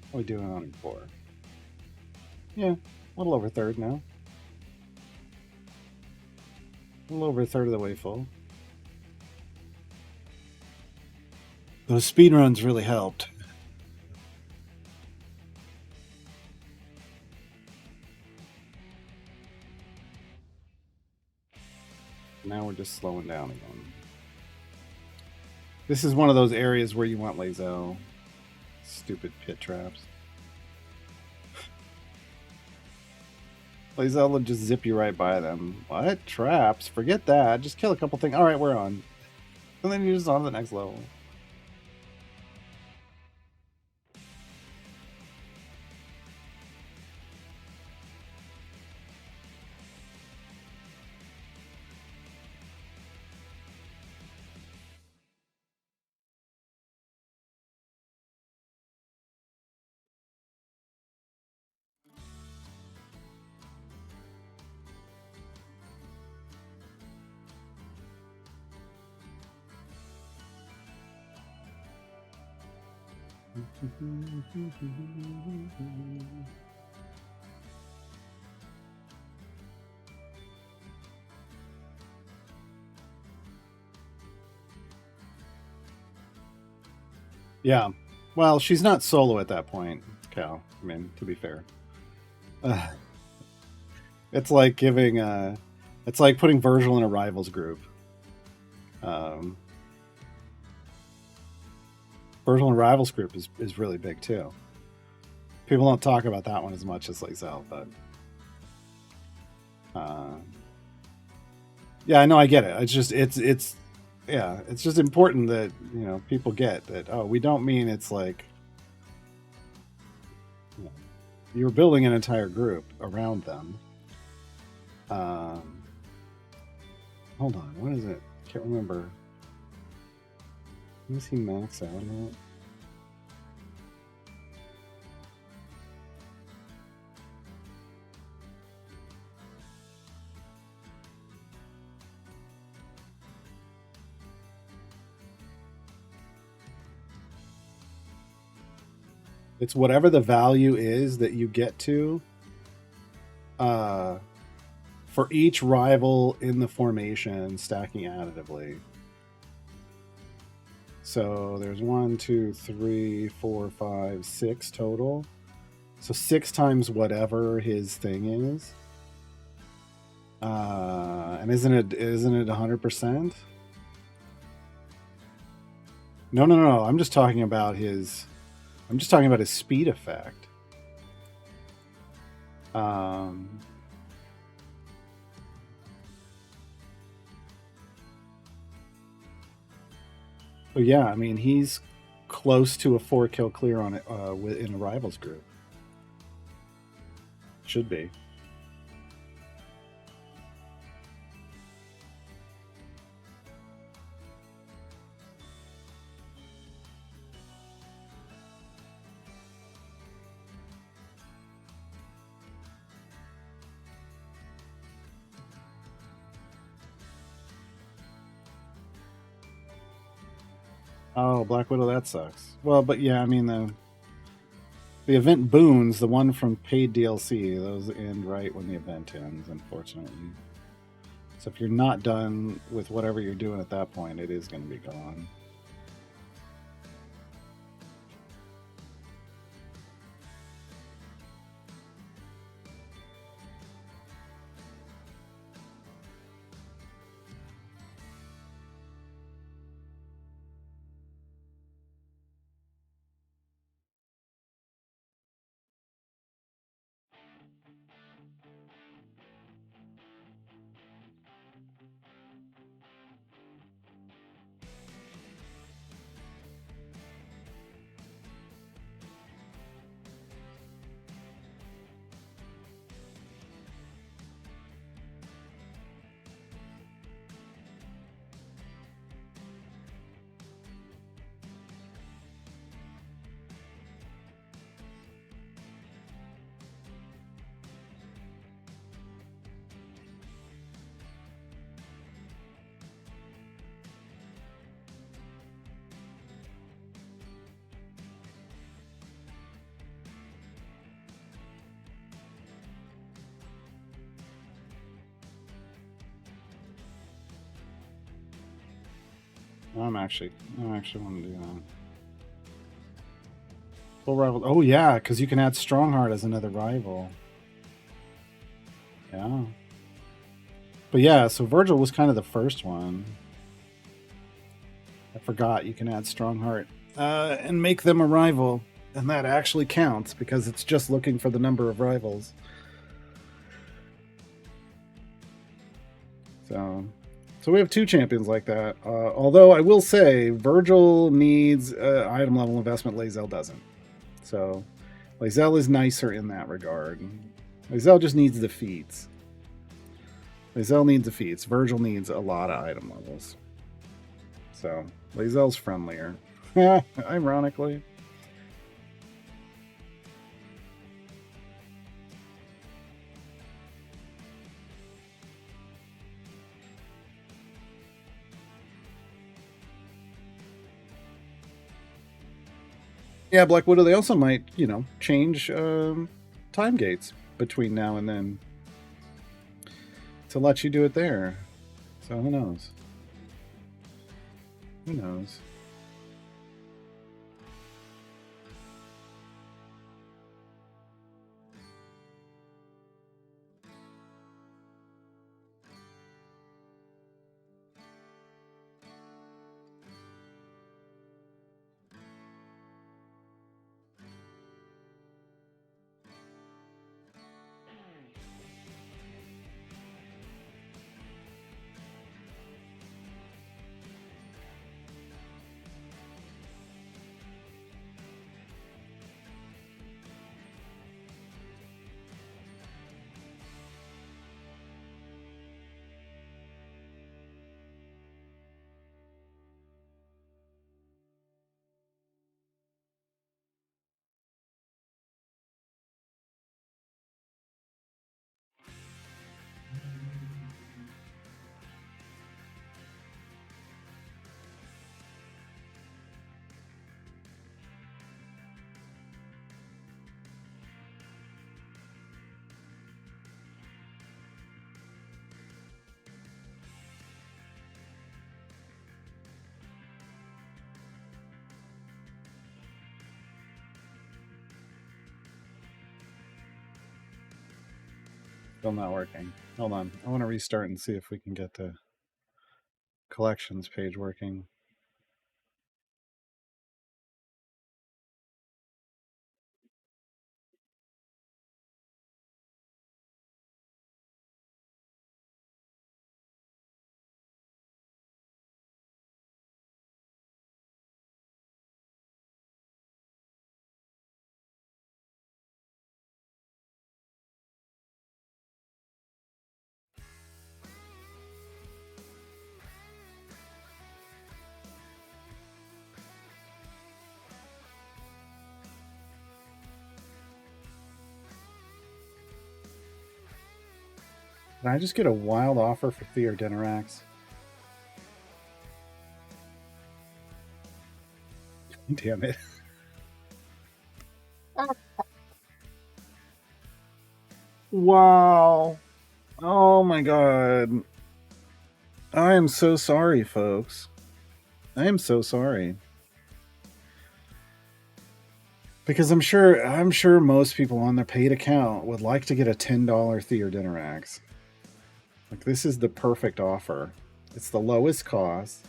What are we doing on 4? Yeah, a little over a third now. A little over a third of the way full. Those speed runs really helped. Now we're just slowing down again. This is one of those areas where you want Lae'zel. Stupid pit traps. Lae'zel will just zip you right by them. What? Traps? Forget that. Just kill a couple things. Alright, we're on. And then you're just on to the next level. Yeah. Well, she's not solo at that point, Cal. I mean, to be fair. It's like giving it's like putting Virgil in a rivals group. Virgil in a rivals group is really big too. People don't talk about that one as much as Lae'zel, but yeah, I know, I get it. It's just it's yeah, it's just important that people get that. Oh, we don't mean it's like you're building an entire group around them. Hold on, what is it? Can't remember. Let me see max out on it. It's whatever the value is that you get to for each rival in the formation stacking additively. So there's 1, 2, 3, 4, 5, 6 total. So 6 times whatever his thing is. And isn't it 100%? No. I'm just talking about his speed effect. But yeah, I mean, he's close to a 4 kill clear on it in a rivals group. Should be. Oh, Black Widow, that sucks. Well, but yeah, I mean the event boons, the one from paid DLC, those end right when the event ends, unfortunately. So if you're not done with whatever you're doing at that point, it is going to be gone. I actually want to do that. Full rival. Oh yeah, because you can add Strongheart as another rival. Yeah. But yeah, so Virgil was kind of the first one. I forgot you can add Strongheart and make them a rival, and that actually counts because it's just looking for the number of rivals. So we have two champions like that. Although I will say, Virgil needs item level investment. Lae'zel doesn't. So Lae'zel is nicer in that regard. Lae'zel just needs defeats. Lae'zel needs defeats. Virgil needs a lot of item levels. So Lae'zel's friendlier. Ironically. Yeah, Black Widow, they also might, change time gates between now and then to let you do it there. So who knows? Who knows? Still not working. Hold on. I want to restart and see if we can get the collections page working. Can I just get a wild offer for Theor Dinarax? Damn it. Wow. Oh my god. I am so sorry, folks. I am so sorry. Because I'm sure most people on their paid account would like to get a $10 Theor Dinarax. Like, this is the perfect offer. It's the lowest cost.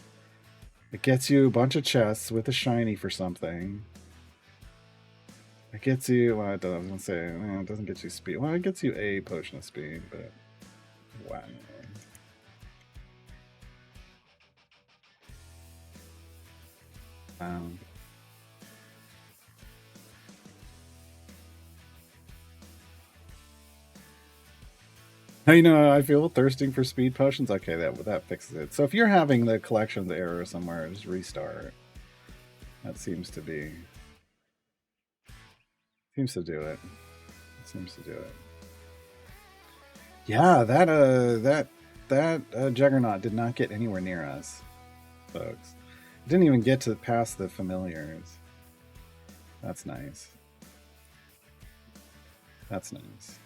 It gets you a bunch of chests with a shiny for something. It gets you, well, I was going to say, it doesn't get you speed. Well, it gets you a potion of speed, but wow. I feel thirsting for speed potions. Okay, that fixes it. So if you're having the collections error somewhere, just restart. That seems to do it. Seems to do it. Yeah, that Juggernaut did not get anywhere near us, folks. It didn't even get to past the familiars. That's nice. That's nice.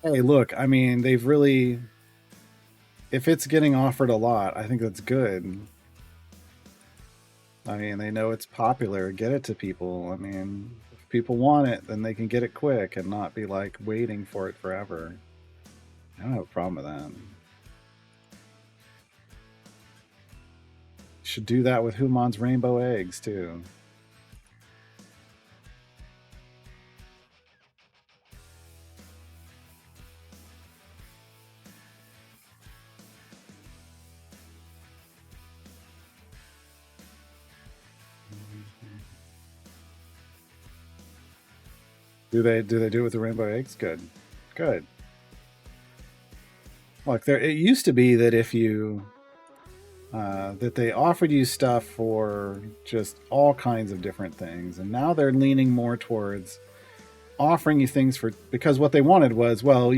Hey, look, I mean, they've really. If it's getting offered a lot, I think that's good. I mean, they know it's popular. Get it to people. I mean, if people want it, then they can get it quick and not be like waiting for it forever. I don't have a problem with that. Should do that with Humon's rainbow eggs too. Do they do it with the rainbow eggs? Good. Good. Look, there it used to be that if you that they offered you stuff for just all kinds of different things, and now they're leaning more towards offering you things for because what they wanted was, well,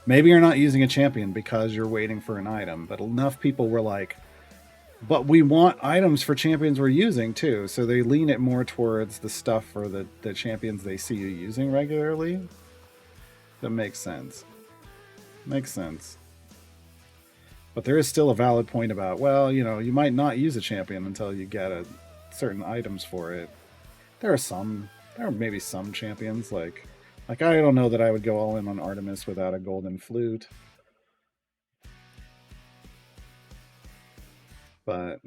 maybe you're not using a champion because you're waiting for an item, but enough people were like, but we want items for champions we're using too, so they lean it more towards the stuff for the champions they see you using regularly. That makes sense. Makes sense. But there is still a valid point about, well, you might not use a champion until you get certain items for it. There are maybe some champions like I don't know that I would go all in on Artemis without a golden flute. But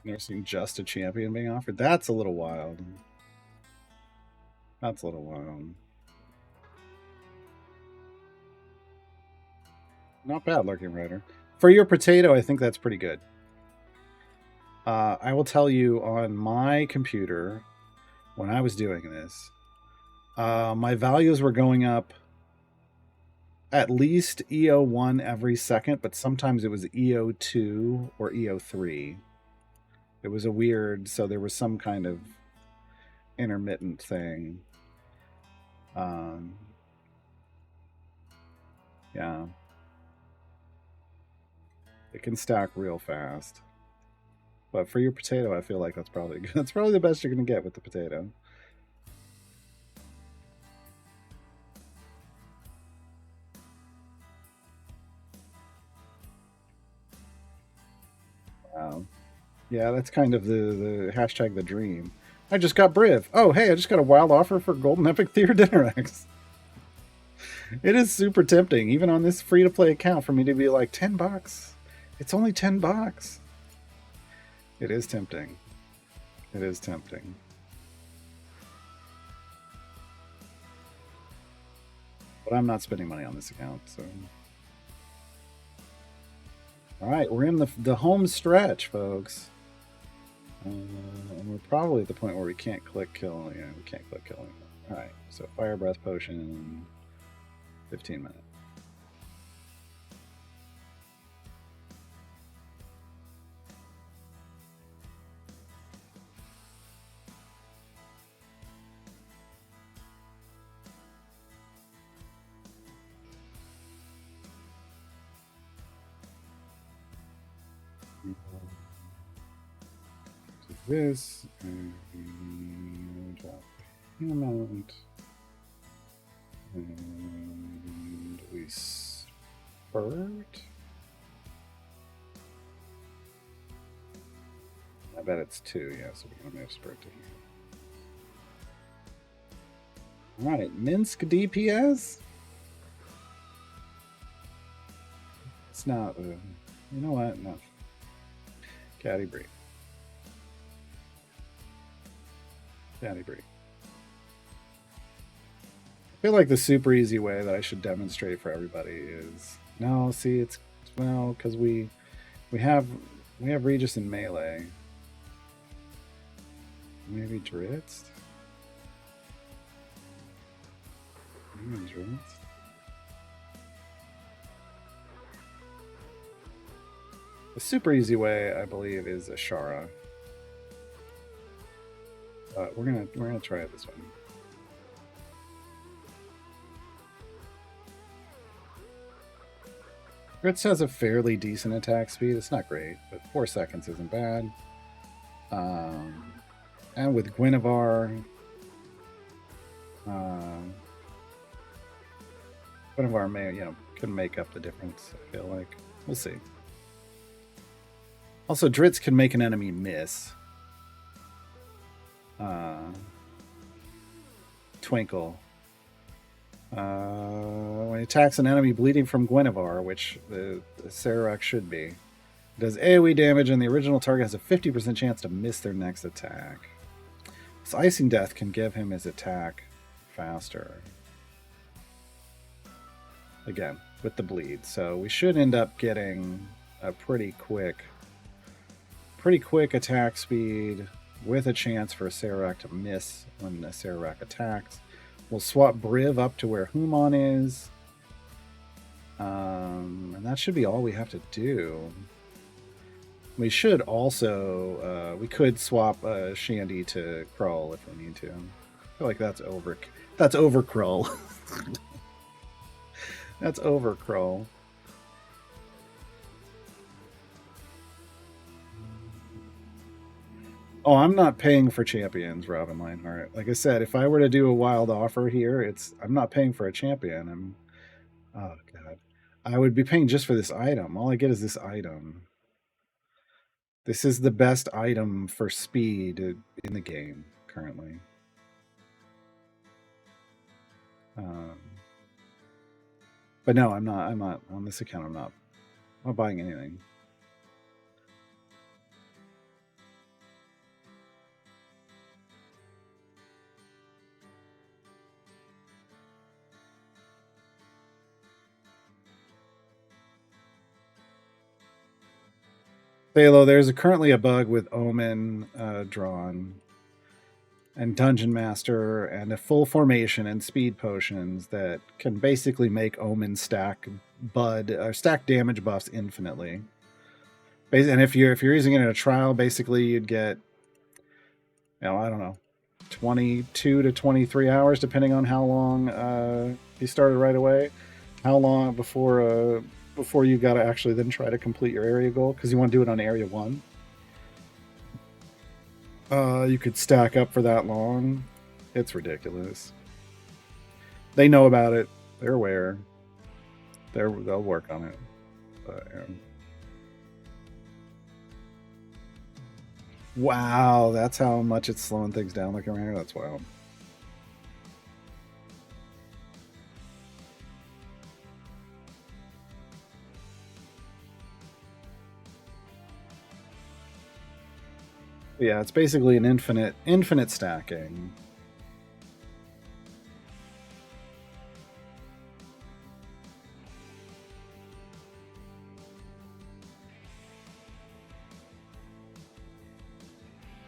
never seen just a champion being offered. That's a little wild. That's a little wild. Not bad, Lurking Rider. For your potato, I think that's pretty good. I will tell you on my computer when I was doing this, my values were going up at least EO1 every second, but sometimes it was EO2 or EO3. It was a weird, so there was some kind of intermittent thing. Um, yeah, it can stack real fast. But for your potato, I feel like that's probably good. That's probably the best you're gonna get with the potato. Yeah, that's kind of the hashtag the dream. I just got Briv. Oh, hey, I just got a wild offer for Golden Epic Theodinorex. It is super tempting, even on this free to play account, for me to be like $10. It's only $10. It is tempting. It is tempting. But I'm not spending money on this account, so. All right, we're in the home stretch, folks. And we're probably at the point where we can't click kill. Yeah, we can't click kill anymore. All right, so fire breath potion, 15 minutes. This and drop the amount, and we spurt. I bet it's 2, yeah, so we're gonna have spurt to here. All right, Minsk DPS. It's not. You know what? No. Caddy Bree. Caddy Bree. I feel like the super easy way that I should demonstrate for everybody is no. See, it's well because we have Regis in melee. Maybe Dritz. Dritz. The super easy way, I believe, is Ashara. But we're gonna try it this one. Ritz has a fairly decent attack speed. It's not great, but 4 seconds isn't bad. And with Guinevere, Guinevere may, can make up the difference, I feel like. We'll see. Also, Dritz can make an enemy miss. Twinkle. When he attacks an enemy bleeding from Guinevere, which the Serac should be, does AoE damage, and the original target has a 50% chance to miss their next attack. This Icing Death can give him his attack faster. Again, with the bleed. So we should end up getting a pretty quick attack speed with a chance for a Serac to miss when a Serac attacks. We'll swap Briv up to where Human is. And that should be all we have to do. We should also, we could swap Shandy to Krull if we need to. I feel like that's over Krull. That's over Krull. Oh, I'm not paying for champions, Robin Lionheart. Like I said, if I were to do a wild offer here, I'm not paying for a champion. Oh god. I would be paying just for this item. All I get is this item. This is the best item for speed in the game currently. But no, I'm not on this account. I'm not buying anything. Thalo, there's currently a bug with Omen drawn and Dungeon Master and a full formation and speed potions that can basically make Omen stack stack damage buffs infinitely. And if you're using it in a trial, basically you'd get, I don't know, 22 to 23 hours depending on how long you started right away. How long before you got to actually then try to complete your area goal, because you want to do it on area 1. You could stack up for that long. It's ridiculous. They know about it. They're aware. They'll work on it. But, wow, that's how much it's slowing things down looking around here. That's wild. Yeah, it's basically an infinite stacking.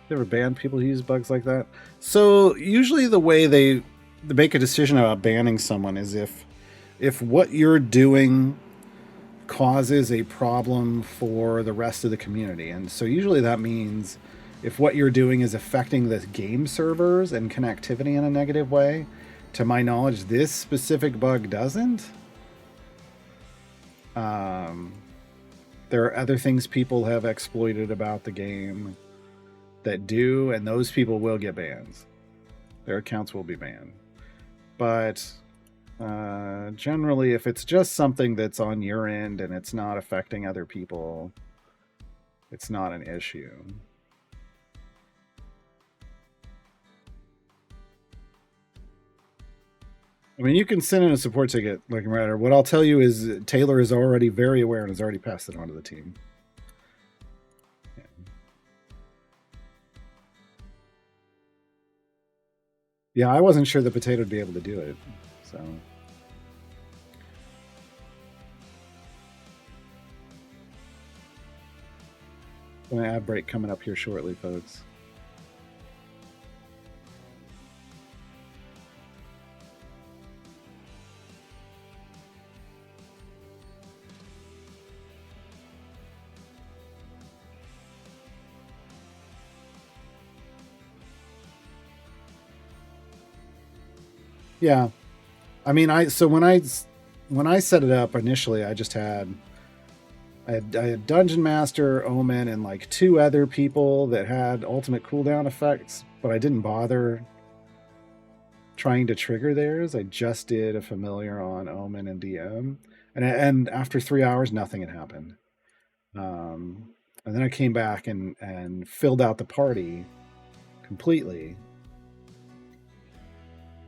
You ever ban people who use bugs like that? So usually the way they make a decision about banning someone is if what you're doing causes a problem for the rest of the community. And so usually that means if what you're doing is affecting the game servers and connectivity in a negative way. To my knowledge, this specific bug doesn't. There are other things people have exploited about the game that do, and those people will get bans. Their accounts will be banned. But generally, if it's just something that's on your end and it's not affecting other people, it's not an issue. I mean, you can send in a support ticket, like matter. What I'll tell you is Taylor is already very aware and has already passed it on to the team. Yeah, I wasn't sure the potato would be able to do it, so. An ad break coming up here shortly, folks. Yeah. I mean, when I set it up initially, I had Dungeon Master, Omen, and like two other people that had ultimate cooldown effects, but I didn't bother trying to trigger theirs. I just did a familiar on Omen and DM, and after 3 hours, nothing had happened. And then I came back and filled out the party completely,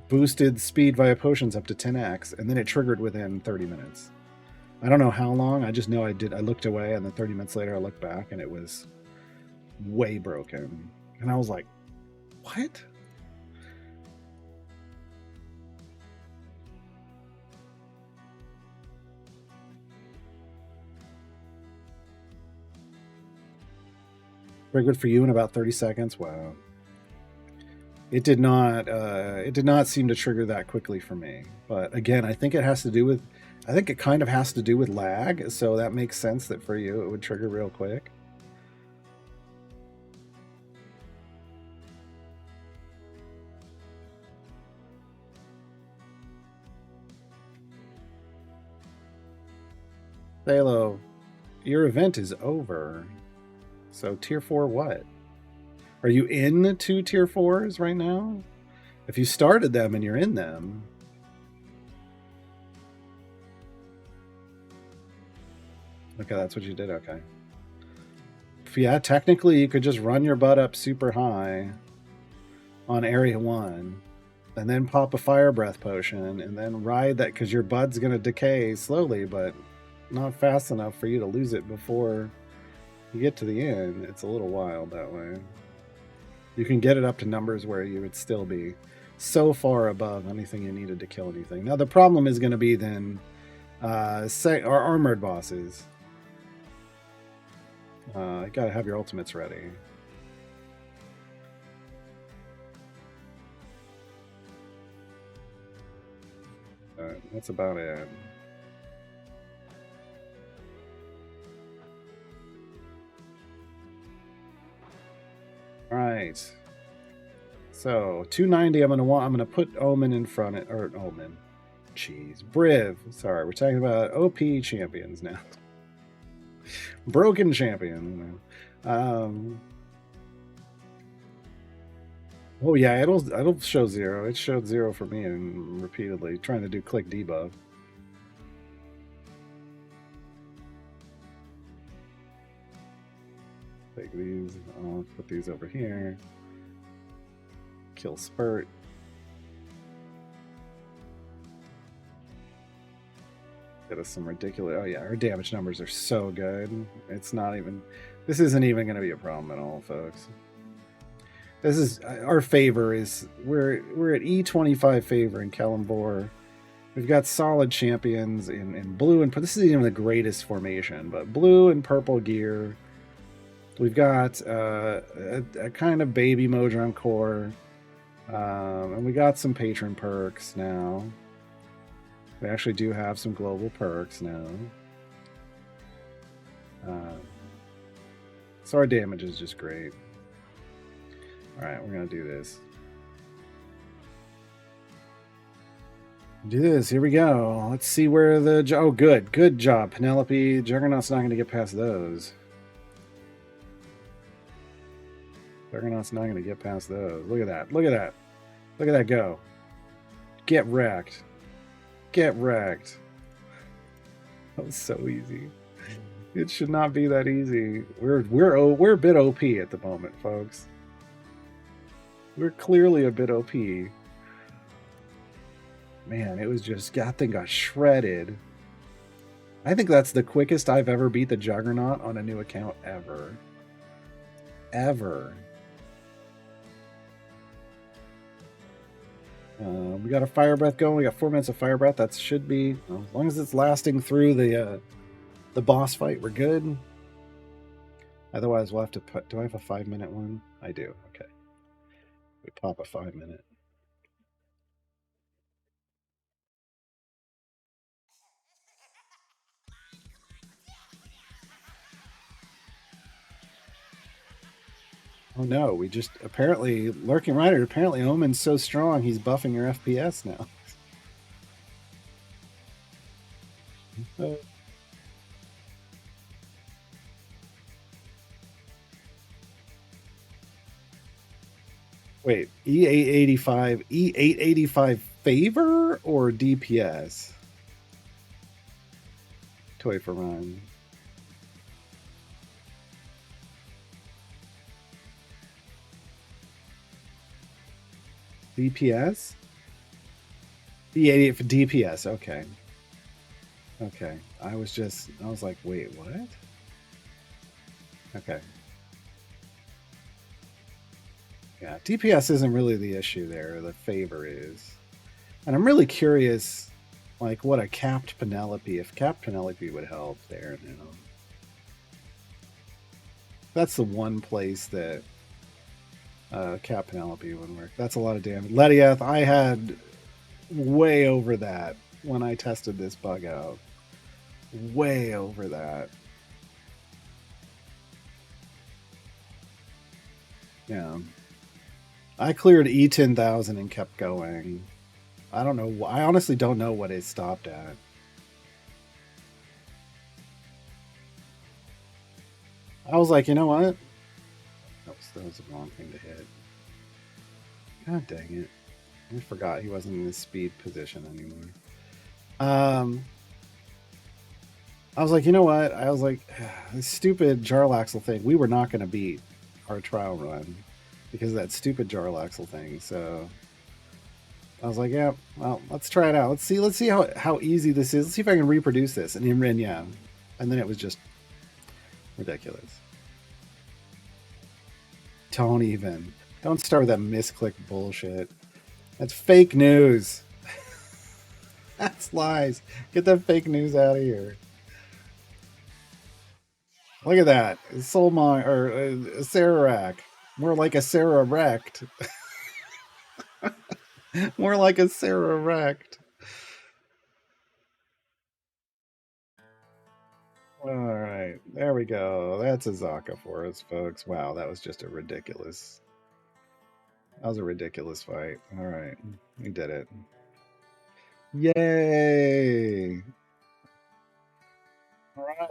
boosted speed via potions up to 10x, and then it triggered within 30 minutes. I don't know how long. I just know I did. I looked away, and then 30 minutes later, I looked back, and it was way broken. And I was like, "What?" Very good for you in about 30 seconds. Wow. It did not. It did not seem to trigger that quickly for me. But again, I think it has to do with. I think it kind of has to do with lag. So that makes sense that for you it would trigger real quick. Halo, your event is over. So tier 4 what? Are you in 2 tier 4s right now? If you started them and you're in them. Okay, that's what you did. Okay. Yeah, technically you could just run your butt up super high on area 1 and then pop a fire breath potion and then ride that, because your bud's going to decay slowly, but not fast enough for you to lose it before you get to the end. It's a little wild that way. You can get it up to numbers where you would still be so far above anything you needed to kill anything. Now the problem is going to be then say our armored bosses. You gotta have your ultimates ready. That's about it. All right. So 290. I'm gonna put Omen in front of, or Omen. Jeez, Briv. Sorry, we're talking about OP champions now. Broken champion. Oh yeah, it'll show 0. It showed 0 for me and repeatedly trying to do click debuff. Take these. I'll put these over here. Kill spurt. Get us some ridiculous. Oh yeah, our damage numbers are so good. It's not even. This isn't even going to be a problem at all, folks. This is our favor. Is we're at E25 favor in Kalimvor. We've got solid champions in blue and this isn't even the greatest formation, but blue and purple gear. We've got a kind of baby Modron core, and we got some patron perks now. We actually do have some global perks now. So our damage is just great. Alright, we're going to do this. Do this. Here we go. Let's see where the... Oh, good. Good job, Penelope. Juggernaut's not going to get past those. Juggernaut's not going to get past those. Look at that. Look at that. Look at that go. Get wrecked. Get wrecked. That was so easy. It should not be that easy. We're a bit OP at the moment, folks. We're clearly a bit OP. Man, it was just, that thing got shredded. I think that's the quickest I've ever beat the Juggernaut on a new account ever. Ever. We got a fire breath going. We got 4 minutes of fire breath. That should be, well, as long as it's lasting through the boss fight, we're good. Otherwise, we'll have to put. Do I have a 5-minute one? I do. Okay. We pop a 5-minute. Oh no, we just apparently Lurking Rider. Apparently, Omen's so strong he's buffing your FPS now. Wait, E885 favor or DPS? Toy for run. DPS? E88 for DPS, okay. Okay. I was like, wait, what? Okay. Yeah, DPS isn't really the issue there. The favor is. And I'm really curious, like, what a capped Penelope, if capped Penelope would help there now. That's the one place that capped Penelope would work. That's a lot of damage. Lediath, I had way over that when I tested this bug out. Way over that. Yeah. I cleared E10,000 and kept going. I don't know. I honestly don't know what it stopped at. I was like, you know what? That was the wrong thing to hit. God dang it. I forgot he wasn't in his speed position anymore. I was like, you know what? I was like, this stupid Jarlaxle thing, we were not going to beat our trial run because of that stupid Jarlaxle thing. So I was like, yeah, well, let's try it out. Let's see how easy this is. Let's see if I can reproduce this. And Imrin, yeah. And then it was just ridiculous. Don't start with that misclick bullshit. That's fake news. That's lies. Get that fake news out of here. Look at that. Solmon or Sararak. More like a Sarah Rect. More like a Sarah Rect. All right. There we go. That's Azaka for us, folks. Wow, that was just a ridiculous. That was a ridiculous fight. All right. We did it. Yay. All right.